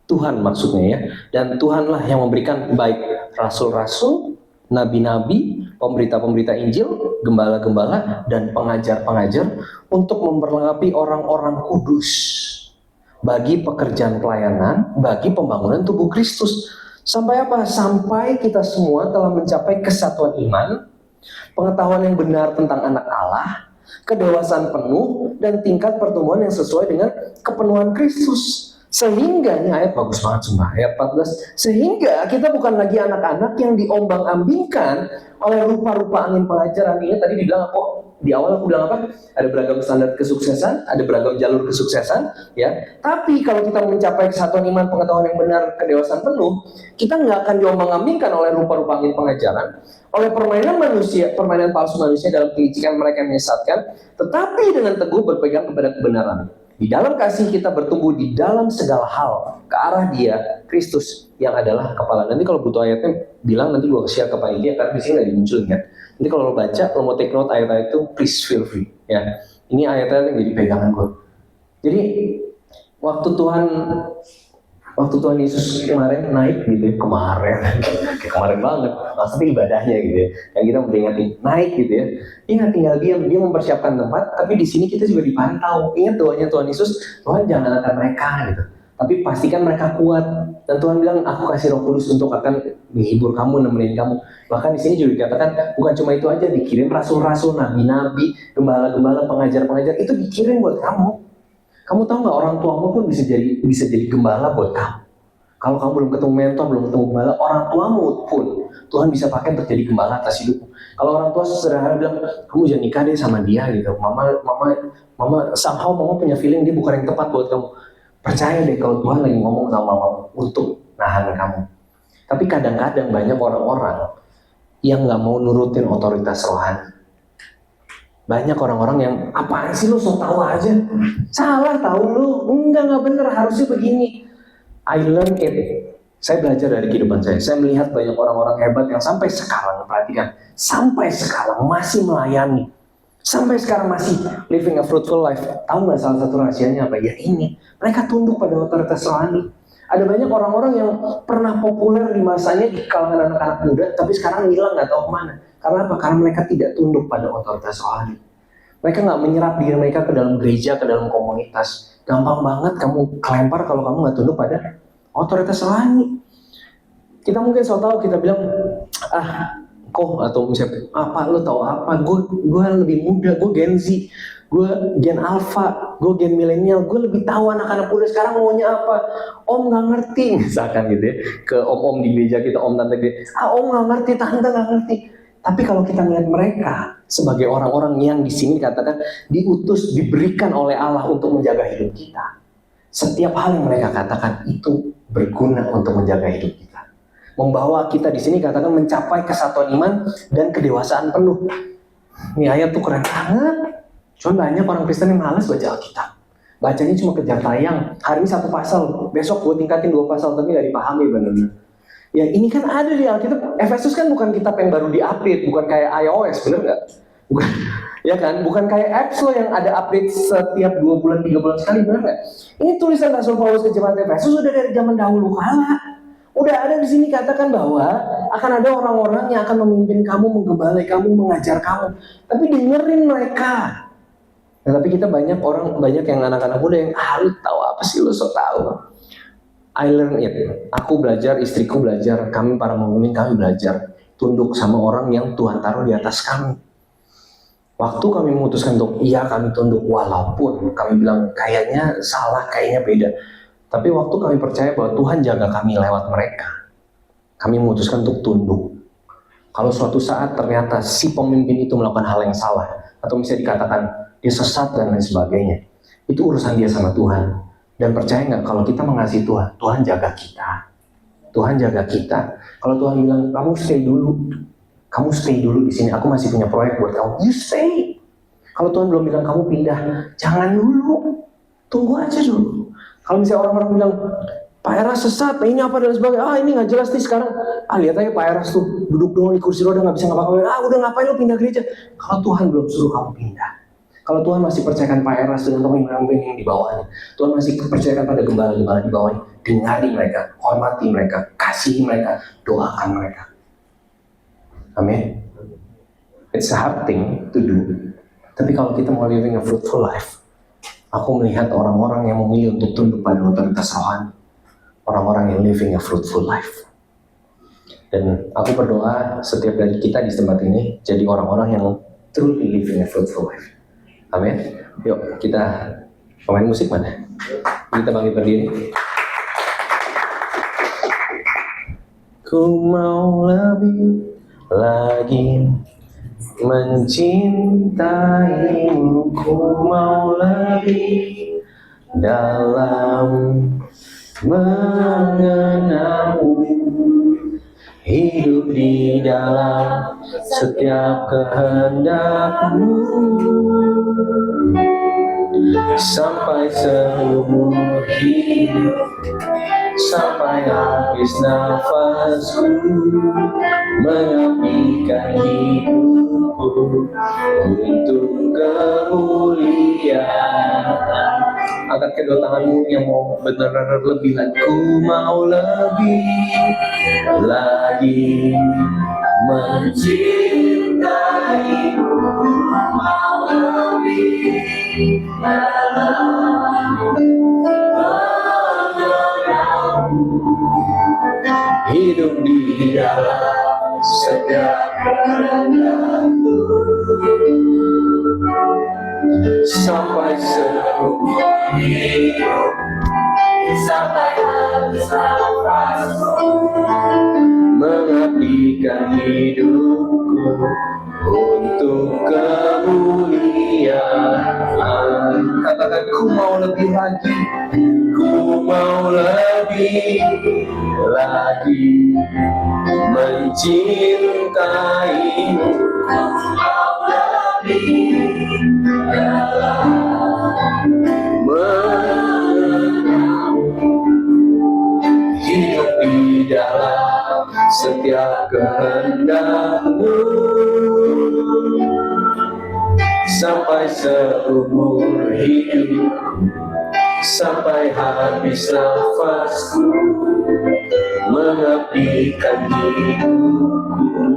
Speaker 1: Tuhan maksudnya ya, dan Tuhanlah yang memberikan baik rasul-rasul, nabi-nabi, pemberita-pemberita Injil, gembala-gembala, dan pengajar-pengajar untuk memperlengkapi orang-orang kudus bagi pekerjaan pelayanan, bagi pembangunan tubuh Kristus. Sampai apa? Sampai kita semua telah mencapai kesatuan iman, pengetahuan yang benar tentang anak Allah, kedewasaan penuh, dan tingkat pertumbuhan yang sesuai dengan kepenuhan Kristus. Sehingga, ini ayat bagus banget sumpah, ayat 14, sehingga kita bukan lagi anak-anak yang diombang-ambingkan oleh rupa-rupa angin pengajaran. Ini tadi dibilang kok di awal aku bilang apa? Ada beragam standar kesuksesan, ada beragam jalur kesuksesan, ya. Tapi kalau kita mencapai kesatuan iman, pengetahuan yang benar, kedewasaan penuh, kita nggak akan diombang-ambingkan oleh rupa-rupa angin pengajaran, oleh permainan manusia, permainan palsu manusia dalam kelicikan mereka yang menyesatkan, tetapi dengan teguh berpegang kepada kebenaran. Di dalam kasih kita bertumbuh di dalam segala hal ke arah Dia, Kristus yang adalah kepala. Nanti kalau butuh ayatnya bilang, nanti gue share ke panitia karena di sini nggak dimunculin kan. Nanti kalau lo baca, lo mau take note ayat-ayat itu, please feel free. Ya, ini ayat-ayat yang jadi pegangan gue. Jadi waktu Tuhan Yesus kemarin naik gitu ya, kemarin banget, maksudnya ibadahnya gitu ya, yang kita memperingati naik gitu ya, dia nggak tinggal diam, dia mempersiapkan tempat, tapi di sini kita juga dipantau. Ingat doanya Tuhan Yesus, Tuhan jangan angkat mereka gitu, tapi pastikan mereka kuat. Dan Tuhan bilang, aku kasih Roh Kudus untuk akan menghibur kamu, nemenin kamu. Bahkan di sini juga dikatakan, bukan cuma itu aja, dikirim rasul-rasul, nabi-nabi, gembala-gembala, pengajar-pengajar, itu dikirim buat kamu. Kamu tahu nggak, orang tuamu pun bisa jadi gembala buat kamu. Kalau kamu belum ketemu mentor, belum ketemu gembala, orang tuamu pun Tuhan bisa pakai untuk jadi gembala atas hidupmu. Kalau orang tua sederhana bilang, kamu jangan nikah deh sama dia gitu. Mama somehow mama punya feeling dia bukan yang tepat buat kamu. Percaya deh kalau Tuhan lagi ngomong sama mama untuk nahan kamu. Tapi kadang-kadang banyak orang-orang yang nggak mau nurutin otoritas rohani. Banyak orang-orang yang, apaan sih lu sok tahu aja, salah tahu lu, enggak bener, harusnya begini. I learn it. Saya belajar dari kehidupan saya. Saya melihat banyak orang-orang hebat yang sampai sekarang, perhatikan, sampai sekarang masih melayani, sampai sekarang masih living a fruitful life. Tahu nggak salah satu rahasianya apa? Ya ini, mereka tunduk pada otoritas rohani. Ada banyak orang-orang yang pernah populer di masanya di kalangan anak-anak muda, tapi sekarang hilang nggak tahu kemana. Karena apa? Karena mereka tidak tunduk pada otoritas rohani. Mereka nggak menyerap diri mereka ke dalam gereja, ke dalam komunitas. Gampang banget kamu kelempar kalau kamu nggak tunduk pada otoritas rohani. Kita mungkin selalu tahu, kita bilang, atau misalnya, apa lu tahu apa? Gue lebih muda, gue Gen Z, gue Gen Alpha, gue Gen Milenial, gue lebih tahu anak-anak muda sekarang maunya apa. Om nggak ngerti, misalkan gitu ya, ke om-om di gereja kita, om tante gitu. Om nggak ngerti, tante nggak ngerti. Tapi kalau kita melihat mereka sebagai orang-orang yang di sini dikatakan diutus, diberikan oleh Allah untuk menjaga hidup kita. Setiap hal yang mereka katakan itu berguna untuk menjaga hidup kita. Membawa kita di sini katakan mencapai kesatuan iman dan kedewasaan penuh. Ini ayat tuh keren banget. Cuma banyak orang Kristen yang malas baca Alkitab. Bacanya cuma kejar tayang. Hari ini 1 pasal, besok gue tingkatin 2 pasal, tapi gak dipahami benar-benar. Ya ini kan ada di Alkitab. Efesus kan bukan kitab yang baru diupdate, bukan kayak iOS, bener nggak? Bukan, ya kan? Bukan kayak apps lo yang ada update setiap 2 bulan, 3 bulan sekali, bener nggak? Ini tulisan Rasul Paulus ke jemaat Efesus sudah dari zaman dahulu kala. Udah ada di sini katakan bahwa akan ada orang-orang yang akan memimpin kamu, menggembalai kamu, mengajar kamu. Tapi dengerin mereka. Nah, tapi kita banyak yang anak-anak muda yang lu tahu apa sih, lu so tahu. I learn it. Aku belajar, istriku belajar, kami para pemimpin kami belajar tunduk sama orang yang Tuhan taruh di atas kami. Waktu kami memutuskan untuk iya kami tunduk, walaupun kami bilang kayaknya salah, kayaknya beda. Tapi waktu kami percaya bahwa Tuhan jaga kami lewat mereka, kami memutuskan untuk tunduk. Kalau suatu saat ternyata si pemimpin itu melakukan hal yang salah, atau misalnya dikatakan dia sesat dan lain sebagainya, itu urusan dia sama Tuhan. Dan percaya nggak kalau kita mengasihi Tuhan, Tuhan jaga kita. Tuhan jaga kita. Kalau Tuhan bilang kamu stay dulu di sini, aku masih punya proyek buat kamu, you stay. Kalau Tuhan belum bilang kamu pindah, jangan dulu, tunggu aja dulu. Kalau misalnya orang-orang bilang Pak Eras sesat, ini apa dan sebagainya, ini nggak jelas nih sekarang. Lihat aja Pak Eras tuh duduk doang di kursi roda nggak bisa ngapa-ngapain. Udah ngapain lo pindah gereja? Kalau Tuhan belum suruh kamu pindah. Kalau Tuhan masih percayakan Pak Eras dengan pemimpin yang di bawahnya, Tuhan masih percayakan pada gembala-gembala di bawahnya, dengarin mereka, hormati mereka, kasihi mereka, doakan mereka. Amin. It's a hard thing to do. Tapi kalau kita mau living a fruitful life, aku melihat orang-orang yang memilih untuk tunduk pada otoritas rohani, orang-orang yang living a fruitful life. Dan aku berdoa setiap dari kita di tempat ini jadi orang-orang yang truly living a fruitful life. Amin. Yuk kita pemain musik mana? Kita bangkit berdiri. Ku mau lebih lagi mencintaimu, ku mau lebih dalam mengenalmu, hidup di dalam setiap kehendakmu, sampai seumur hidup, sampai habis nafasku, mengabdikan hidupku untuk kemuliaan. Angkat kedua tanganmu yang mau benar-benar lebih lagi. Ku mau lebih lagi mencintaimu, mau lebih hidup di dalam setiap kehendakmu, sampai seumur hidup, sampai habis nafasku, mengabdikan hidupku untuk kemuliaan. Katakan, ku mau lebih lagi, ku mau lebih lagi mencintaimu, ku mau lebih dalam hidup di dalam setiap kehendak-Mu sampai seumur hidup, sampai habis nafasku, mengabdikan hidupku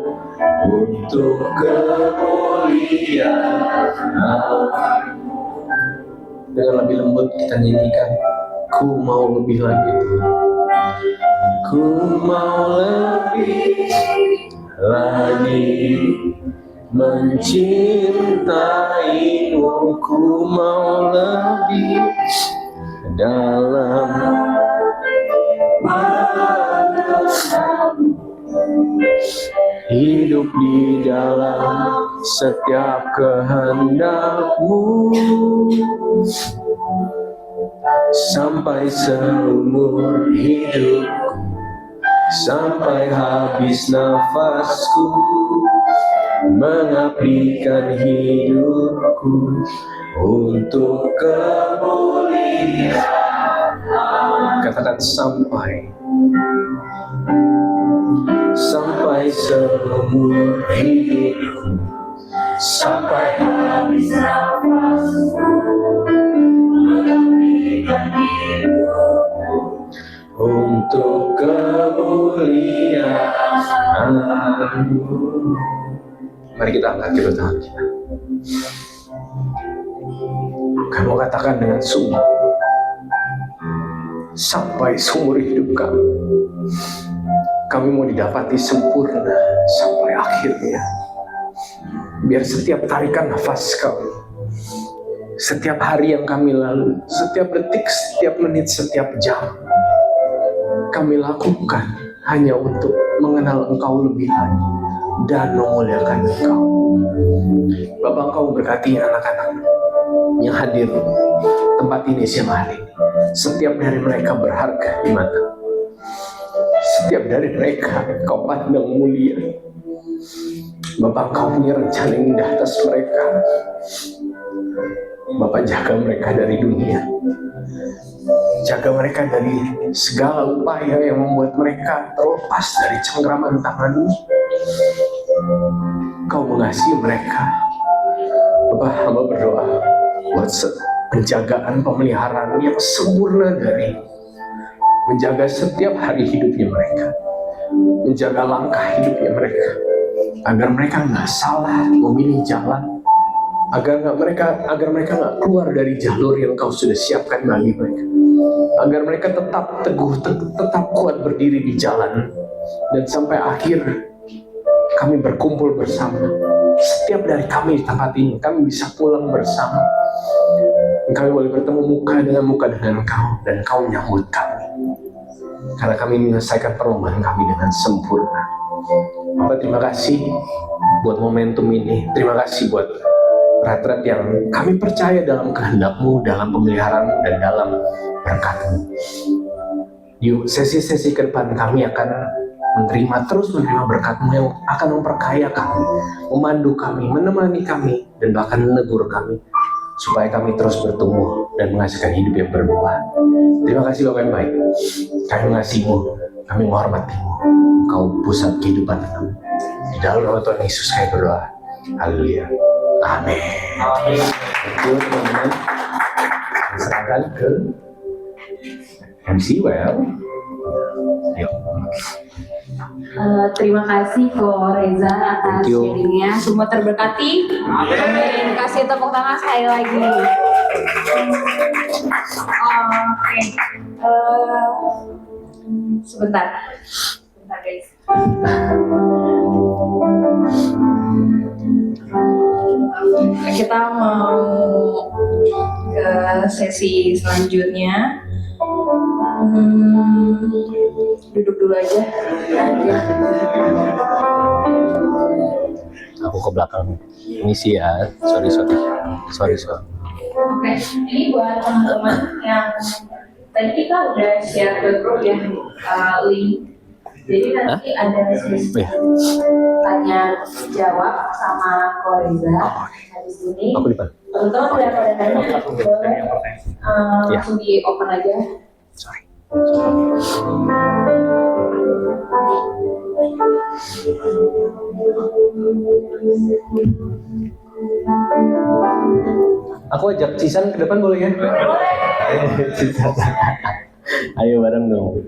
Speaker 1: untuk kemuliaan. Dengan lebih lembut kita nyanyikan, ku mau lebih lagi, ku mau lebih lagi mencintaimu, ku mau lebih dalam hidup di dalam setiap kehendak-Mu sampai seumur hidupku, sampai habis nafasku, mengabdikan hidupku untuk kemuliaan. Katakan sampai seumur hidupku, sampai habis nafasku, mengabdikan hidupku untuk kemuliaan-Mu. Mari kita angkat kedua tangan kita. Kamu katakan dengan sungguh, sampai seumur hidup kami mau didapati sempurna sampai akhirnya. Biar setiap tarikan nafas kami, setiap hari yang kami lalui, setiap detik, setiap menit, setiap jam, kami lakukan hanya untuk mengenal Engkau lebih lagi dan memuliakan Engkau. Bapak, Engkau berkati anak-anak yang hadir tempat ini siang hari ini. Setiap dari mereka berharga di mata. Setiap dari mereka Engkau pandang mulia. Bapak, Engkau punya rencana yang indah atas mereka. Bapak, jaga mereka dari dunia. Jaga mereka dari segala upaya yang membuat mereka terlepas dari cengkraman tangan-Mu. Kau mengasihi mereka. Bapak, hamba berdoa buat penjagaan pemeliharaan yang sempurna dari menjaga setiap hari hidupnya mereka, menjaga langkah hidupnya mereka, agar mereka nggak salah memilih jalan, agar mereka nggak keluar dari jalur yang Kau sudah siapkan bagi mereka, agar mereka tetap teguh, tetap kuat berdiri di jalan, dan sampai akhir kami berkumpul bersama. Setiap dari kami di tempat ini, kami bisa pulang bersama. Kami boleh bertemu muka dengan Engkau, dan Kau menyambut kami. Karena kami menyelesaikan perlombaan kami dengan sempurna. Bapak, terima kasih buat momentum ini. Terima kasih buat retret yang kami percaya dalam kehendak-Mu, dalam pemeliharaan-Mu, dan dalam berkat-Mu. Di sesi-sesi ke depan kami akan terus menerima berkat-Mu yang akan memperkaya kami, memandu kami, menemani kami, dan bahkan menegur kami, supaya kami terus bertumbuh dan menghasilkan hidup yang berbuah. Terima kasih Bapak yang baik. Kami mengasihi-Mu, kami menghormati-Mu. Engkau pusat kehidupan kami. Di dalam nama Tuhan Yesus kami berdoa. Haleluya. Amin. Itu teman-teman. Serahkan ke MC Well. Ayo.
Speaker 2: Terima kasih Ko Reza atas sharingnya. Semua terberkati. Amin. Kasih tepuk tangan sekali lagi. Oke. Sebentar guys. Kita mau ke sesi selanjutnya. Duduk dulu aja.
Speaker 1: Aku ke belakang. Ini sih ya. Sorry.
Speaker 2: Oke, ini buat teman-teman yang tadi kita udah share ke grup ya, link. Jadi nanti ada sesi tanya jawab sama Koreza. Habis ini teman-teman udah pada tanya, boleh langsung di open aja.
Speaker 1: Sorry. Aku ajak Cisan ke depan boleh ya? Cisan. Ayo bareng dong.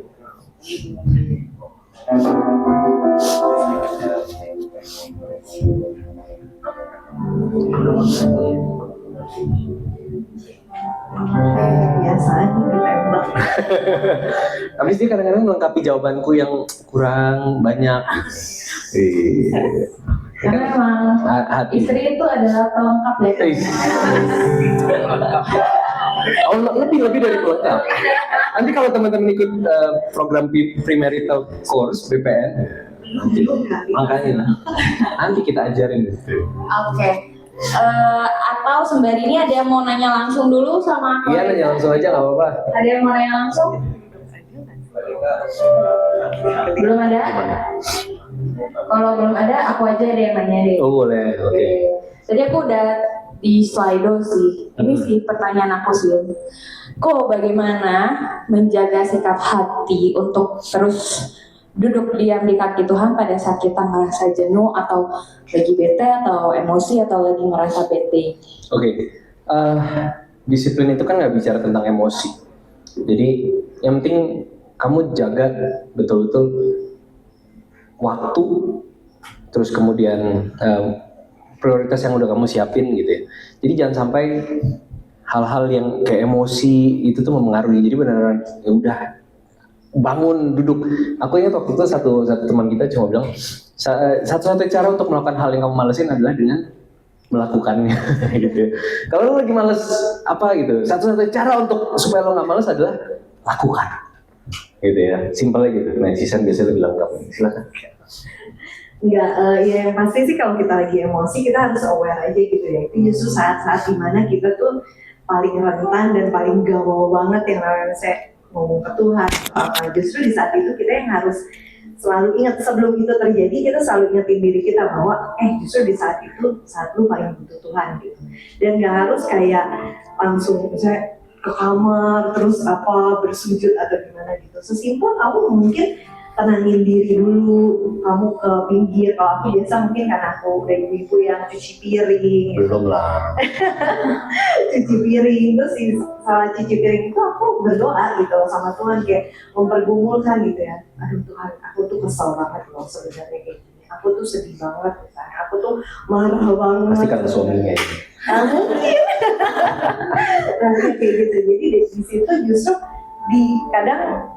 Speaker 3: Biasanya ditembak.
Speaker 1: Tapi sih kadang-kadang melengkapi jawabanku yang kurang banyak.
Speaker 2: Karena emang istri itu adalah pelengkap ya.
Speaker 1: Oh, lebih dari pelengkap. Nanti kalau teman-teman ikut program premarital course BPN, makanya nanti kita ajarin.
Speaker 2: Oke. Atau sembari ini ada yang mau nanya langsung dulu sama aku?
Speaker 1: Iya, nanya langsung aja nggak apa-apa.
Speaker 2: Ada yang mau nanya langsung? Belum ada? Kalau belum ada, aku aja ada yang nanya deh.
Speaker 1: Oh boleh, oke.
Speaker 2: Tadi aku udah di Slido sih. Ini sih pertanyaan aku sih. Kok bagaimana menjaga sikap hati untuk terus duduk diam di kaki Tuhan pada saat kita ngerasa jenuh atau lagi bete atau emosi atau lagi ngerasa bete?
Speaker 1: Oke. Disiplin itu kan nggak bicara tentang emosi. Jadi yang penting kamu jaga betul-betul waktu, terus kemudian prioritas yang udah kamu siapin gitu ya. Jadi jangan sampai hal-hal yang kayak emosi itu tuh mempengaruhi. Jadi benar-benar ya udah bangun duduk. Aku ingat waktu itu satu teman kita cuma bilang satu-satunya cara untuk melakukan hal yang kamu malesin adalah dengan melakukannya gitu. Kalau lo lagi males apa gitu, satu-satunya cara untuk supaya lo nggak males adalah lakukan gitu ya, simpelnya gitu. Nah, Cisan biasanya bilang apa? Silakan.
Speaker 3: Enggak, ya yang pasti sih kalau kita lagi emosi kita harus aware aja gitu ya. Itu justru saat-saat dimana kita tuh paling rentan dan paling galau banget yang namanya saya ngomong ke Tuhan. Justru di saat itu kita yang harus selalu ingat, sebelum itu terjadi kita selalu ingetin diri kita bahwa justru di saat itu saat lu paling butuh Tuhan gitu. Dan nggak harus kayak langsung misalnya ke kamar terus bersujud atau gimana gitu. Sesimpel kamu mungkin tenangin diri dulu, kamu ke pinggir. Kalau aku biasa mungkin karena aku udah ibu-ibu yang cuci piring.
Speaker 1: Belum lah.
Speaker 3: Cuci piring, terus salah cuci piring itu aku berdoa gitu sama Tuhan, kayak mempergumulkan gitu ya. Aduh Tuhan, aku tuh kesel banget loh sebenarnya kayak gini. Aku tuh sedih banget misalnya. Aku tuh marah banget.
Speaker 1: Pasti karena suaminya.
Speaker 3: Mungkin. Nah, kayak gitu. Jadi di situ justru kadang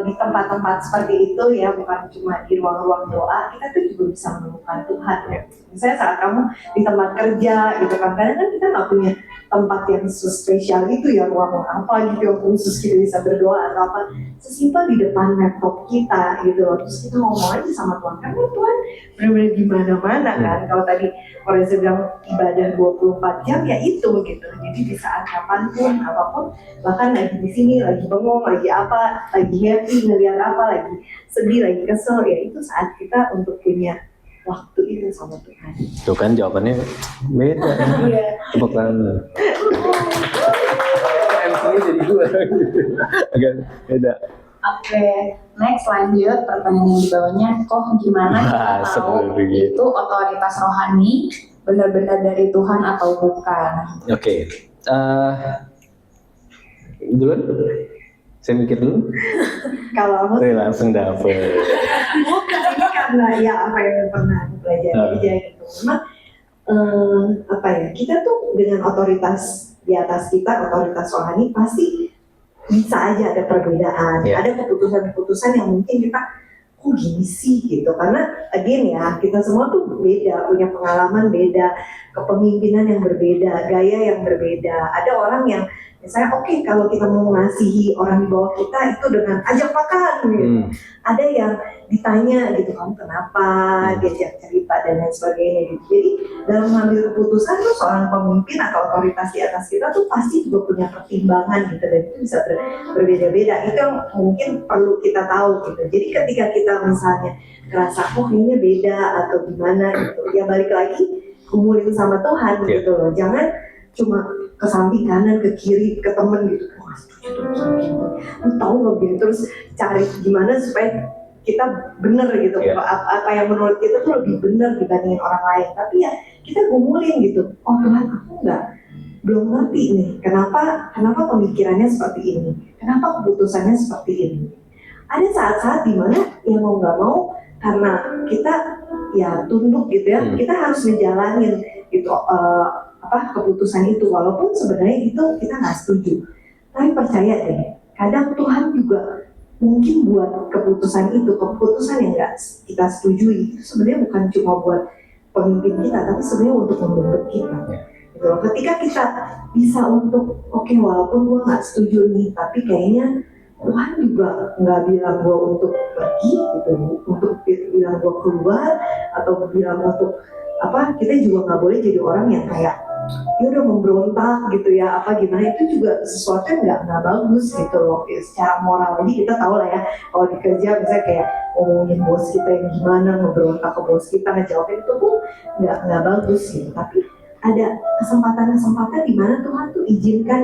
Speaker 3: di tempat-tempat seperti itu ya, bukan cuma di ruang-ruang doa, kita tuh juga bisa menemukan Tuhan ya. Misalnya saat kamu di tempat kerja gitu kan, kadang kan kita nggak punya tempat yang spesial itu ya, ruang apa gitu yang khusus kita bisa berdoa atau apa. Sesimpel di depan laptop kita gitu loh, terus kita ngomong aja sama Tuhan, karena Tuhan benar-benar di mana-mana kan. Kalau tadi Koreza bilang ibadah 24 jam ya itu gitu. Jadi di saat kapanpun apapun, bahkan lagi di sini lagi bengong, lagi apa, lagi happy ngeliat apa, lagi sedih, lagi kesel, ya itu saat kita untuk punya waktu itu sama Tuhan.
Speaker 1: Tuh kan jawabannya beda.
Speaker 3: Iya.
Speaker 1: Tepuk tangan. MC-nya jadi gue. Agak beda.
Speaker 2: Oke, next lanjut pertanyaan yang di bawahnya, kok gimana kita tahu itu otoritas rohani benar-benar dari Tuhan atau bukan?
Speaker 1: Oke. Duluan? Saya mikir dulu.
Speaker 3: Kalau aku
Speaker 1: Langsung dapet.
Speaker 3: bukan, ini karena ya apa yang pernah aku pelajari aja gitu. Memang apa ya, kita tuh dengan otoritas di atas kita, otoritas rohani pasti bisa aja ada perbedaan. Ada keputusan-keputusan yang mungkin kita kok gini sih gitu. Karena again ya, kita semua tuh beda, punya pengalaman beda, kepemimpinan yang berbeda, gaya yang berbeda. Ada orang yang misalnya oke, kalau kita mau mengasihi orang di bawah kita itu dengan ajak makan gitu. Ada yang ditanya gitu, kamu kenapa, diajak cerita dan lain sebagainya gitu. Jadi dalam mengambil keputusan tuh seorang pemimpin atau otoritas di atas kita tuh pasti juga punya pertimbangan gitu, dan itu bisa berbeda-beda. Itu yang mungkin perlu kita tahu gitu. Jadi ketika kita misalnya ngerasa kok kayaknya beda atau gimana gitu, ya balik lagi kumpulin sama Tuhan gitu loh. Jangan cuma ke samping kanan, ke kiri, ke temen gitu. Wah, setuju tuh sama gitu. Lu tahu nggak gitu? Terus cari gimana supaya kita bener gitu. Apa yang menurut kita tuh lebih bener dibandingin orang lain. Tapi ya kita kumpulin gitu. Oh Tuhan, aku belum ngerti nih. Kenapa pemikirannya seperti ini? Kenapa keputusannya seperti ini? Ada saat-saat dimana ya mau nggak mau, karena kita ya tunduk gitu ya, kita harus ngejalanin gitu keputusan itu, walaupun sebenarnya itu kita nggak setuju. Tapi percaya deh, kadang Tuhan juga mungkin buat keputusan yang nggak kita setujui, itu sebenarnya bukan cuma buat pemimpin kita, tapi sebenarnya untuk membentuk kita. Gitu. Ketika kita bisa untuk oke, walaupun gue nggak setuju nih, tapi kayaknya Tuhan juga nggak bilang gue untuk pergi gitu, untuk bilang gue keluar, atau bilang untuk kita juga nggak boleh jadi orang yang kayak ya udah memberontak gitu ya, gimana, itu juga sesuatu yang nggak bagus gitu loh ya, secara moral. Jadi kita tahu lah ya, kalau di kerja misalnya kayak ngomongin bos kita yang gimana, memberontak ke bos kita, ngejawabin itu pun nggak bagus gitu. Tapi ada kesempatan di mana Tuhan tuh izinkan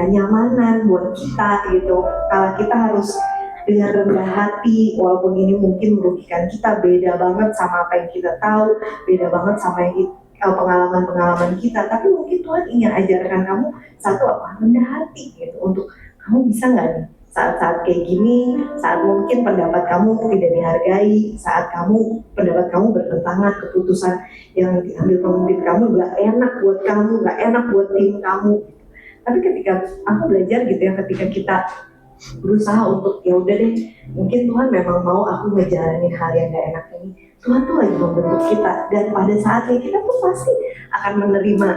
Speaker 3: nyamanan buat kita gitu. Kalau kita harus dengan rendah hati, walaupun ini mungkin merugikan kita, beda banget sama apa yang kita tahu, beda banget sama yang pengalaman-pengalaman kita, tapi mungkin Tuhan ingin ajarkan kamu rendah hati gitu, untuk kamu bisa nggak nih saat-saat kayak gini, saat mungkin pendapat kamu tidak dihargai, saat pendapat kamu bertentangan, keputusan yang diambil pemimpin kamu nggak enak buat kamu, nggak enak buat tim kamu. Tapi ketika aku belajar gitu ya, ketika kita berusaha untuk ya udah deh, mungkin Tuhan memang mau aku ngejalanin hal yang gak enak ini, Tuhan tuh lagi membentuk kita, dan pada saatnya kita tuh pasti akan menerima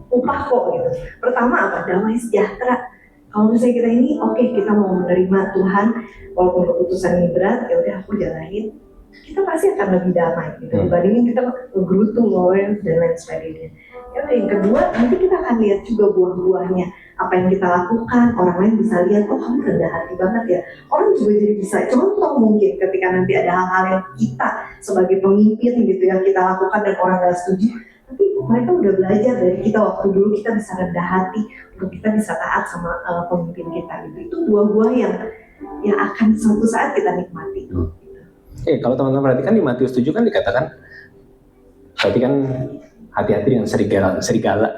Speaker 3: upah kok gitu. Pertama damai sejahtera. Kalau misalnya kita ini kita mau menerima Tuhan, walaupun keputusan ini berat, ya udah aku jalanin, kita pasti akan lebih damai gitu, dibandingin kita ngegerutu dan lain sebagainya. Ya udah, yang kedua, nanti kita akan lihat juga buah-buahnya. Apa yang kita lakukan, orang lain bisa lihat, oh kamu rendah hati banget ya. Orang juga jadi bisa contoh mungkin ketika nanti ada hal-hal yang kita sebagai pemimpin gitu yang kita lakukan dan orang gak setuju. Tapi mereka udah belajar dari kita waktu dulu kita bisa rendah hati, untuk kita bisa taat sama pemimpin kita gitu. Itu buah-buah yang akan suatu saat kita nikmati.
Speaker 1: Kalau teman-teman perhatikan di Matius 7 kan dikatakan, berarti kan hati-hati dengan serigala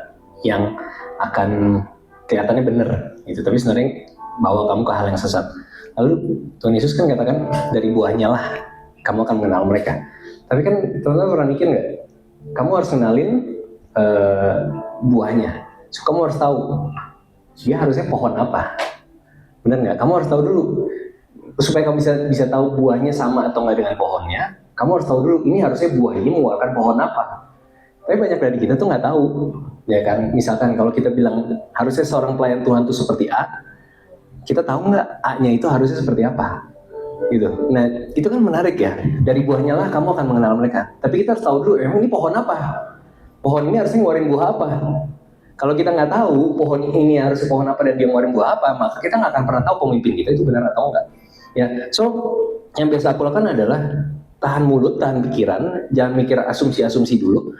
Speaker 1: yang akan kelihatannya benar gitu, tapi sebenarnya bawa kamu ke hal yang sesat. Lalu Tuhan Yesus kan katakan dari buahnya lah kamu akan mengenal mereka. Tapi kan teman-teman pernah mikir nggak? Kamu harus kenalin buahnya. So, kamu harus tahu dia harusnya pohon apa. Benar nggak? Kamu harus tahu dulu. Supaya kamu bisa tahu buahnya sama atau nggak dengan pohonnya, kamu harus tahu dulu ini harusnya buah ini mengeluarkan pohon apa. Tapi banyak dari kita tuh nggak tahu, ya kan? Misalkan kalau kita bilang harusnya seorang pelayan Tuhan tuh seperti A, kita tahu nggak A-nya itu harusnya seperti apa, gitu. Nah itu kan menarik ya. Dari buahnya lah kamu akan mengenal mereka. Tapi kita harus tahu dulu, emang ini pohon apa? Pohon ini harusnya ngeluarin buah apa? Kalau kita nggak tahu pohon ini harusnya pohon apa dan dia ngeluarin buah apa, maka kita nggak akan pernah tahu pemimpin kita itu benar atau enggak. Ya, so yang biasa aku lakukan adalah tahan mulut, tahan pikiran, jangan mikir asumsi-asumsi dulu.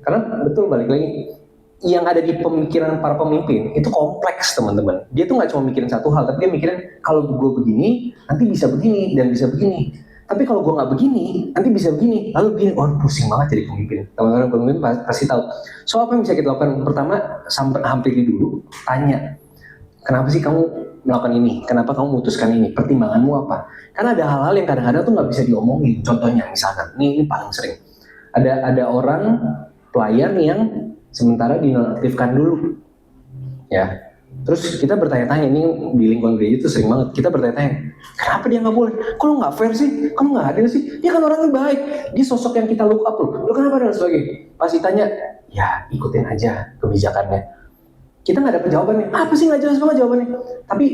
Speaker 1: Karena betul balik lagi, yang ada di pemikiran para pemimpin itu kompleks teman-teman. Dia tuh nggak cuma mikirin satu hal, tapi dia mikirin kalau gue begini, nanti bisa begini dan bisa begini. Tapi kalau gue nggak begini, nanti bisa begini, lalu begini. Oh pusing banget jadi pemimpin. Teman-teman pemimpin pasti tahu. So apa yang bisa kita lakukan? Pertama, hampiri dulu, tanya. Kenapa sih kamu melakukan ini? Kenapa kamu memutuskan ini? Pertimbanganmu apa? Karena ada hal-hal yang kadang-kadang tuh nggak bisa diomongin. Contohnya misalkan, ini paling sering. Ada orang pelayan yang sementara dinonaktifkan dulu, ya. Terus kita bertanya-tanya, ini di lingkungan gereja itu sering banget, kita bertanya-tanya, kenapa dia nggak boleh? Kok lu nggak fair sih? Kamu nggak adil sih? Dia kan orangnya baik, dia sosok yang kita look up loh. Lu kenapa dan sebagainya? Pas ditanya, ya ikutin aja kebijakannya. Kita nggak dapet jawabannya, apa sih nggak jelas banget jawabannya. Tapi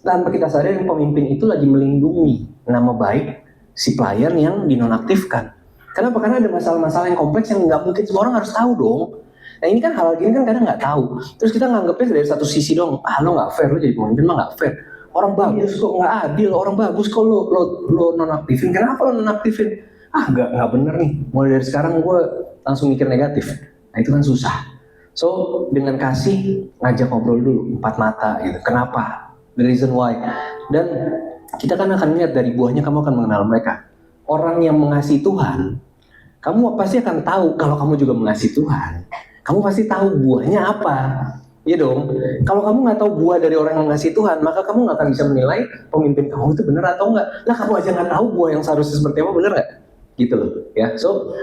Speaker 1: tanpa kita sadari, pemimpin itu lagi melindungi nama baik si pelayan yang dinonaktifkan. Kenapa? Karena ada masalah-masalah yang kompleks yang nggak mungkin semua orang harus tahu dong. Nah ini kan hal gini kan kadang nggak tahu. Terus kita nganggepnya dari satu sisi dong. Ah lo nggak fair, lo jadi pemimpin mah nggak fair. Orang bagus kok nggak adil, orang bagus kok lo nonaktifin. Kenapa lo nonaktifin? Ah nggak bener nih. Mulai dari sekarang gue langsung mikir negatif. Nah itu kan susah. So dengan kasih ngajak ngobrol dulu 4 mata gitu. Kenapa? The reason why. Dan kita kan akan lihat dari buahnya kamu akan mengenal mereka. Orang yang mengasihi Tuhan, kamu pasti akan tahu kalau kamu juga mengasihi Tuhan. Kamu pasti tahu buahnya apa, ya dong. Kalau kamu nggak tahu buah dari orang yang mengasihi Tuhan, maka kamu nggak akan bisa menilai pemimpin kamu itu benar atau enggak. Lah kamu aja nggak tahu buah yang seharusnya seperti apa, benar nggak? Gitu loh, ya. So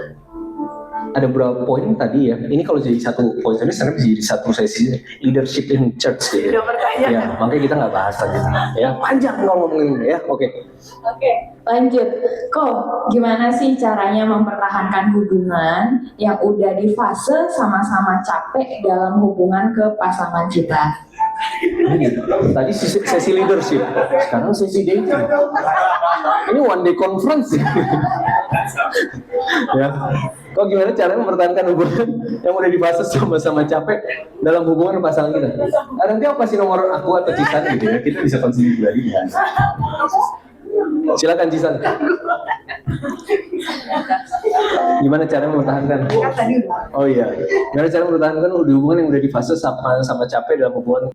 Speaker 1: ada beberapa poin tadi ya. Ini kalau jadi satu poin tadi, sebenarnya bisa jadi satu sesi leadership in church ya. Ya, makanya kita nggak bahas lagi. Ya, panjang kalau ngomongin ya. Oke,
Speaker 2: lanjut. Kok gimana sih caranya mempertahankan hubungan yang udah di fase sama-sama capek dalam hubungan ke pasangan kita?
Speaker 1: Tadi sesi leadership, sekarang sesi dating. Ini one day conference ya. Kok gimana caranya mempertahankan hubungan yang udah dibahas sama-sama capek dalam hubungan pasangan kita? Nah, nanti apa sih nomor aku atau Cisan gitu ya? Kita bisa konsultasi lagi ya. Silakan Cisan. Gimana caranya mempertahankan? Oh iya, gimana cara mempertahankan hubungan yang udah di fase sama capek dalam hubungan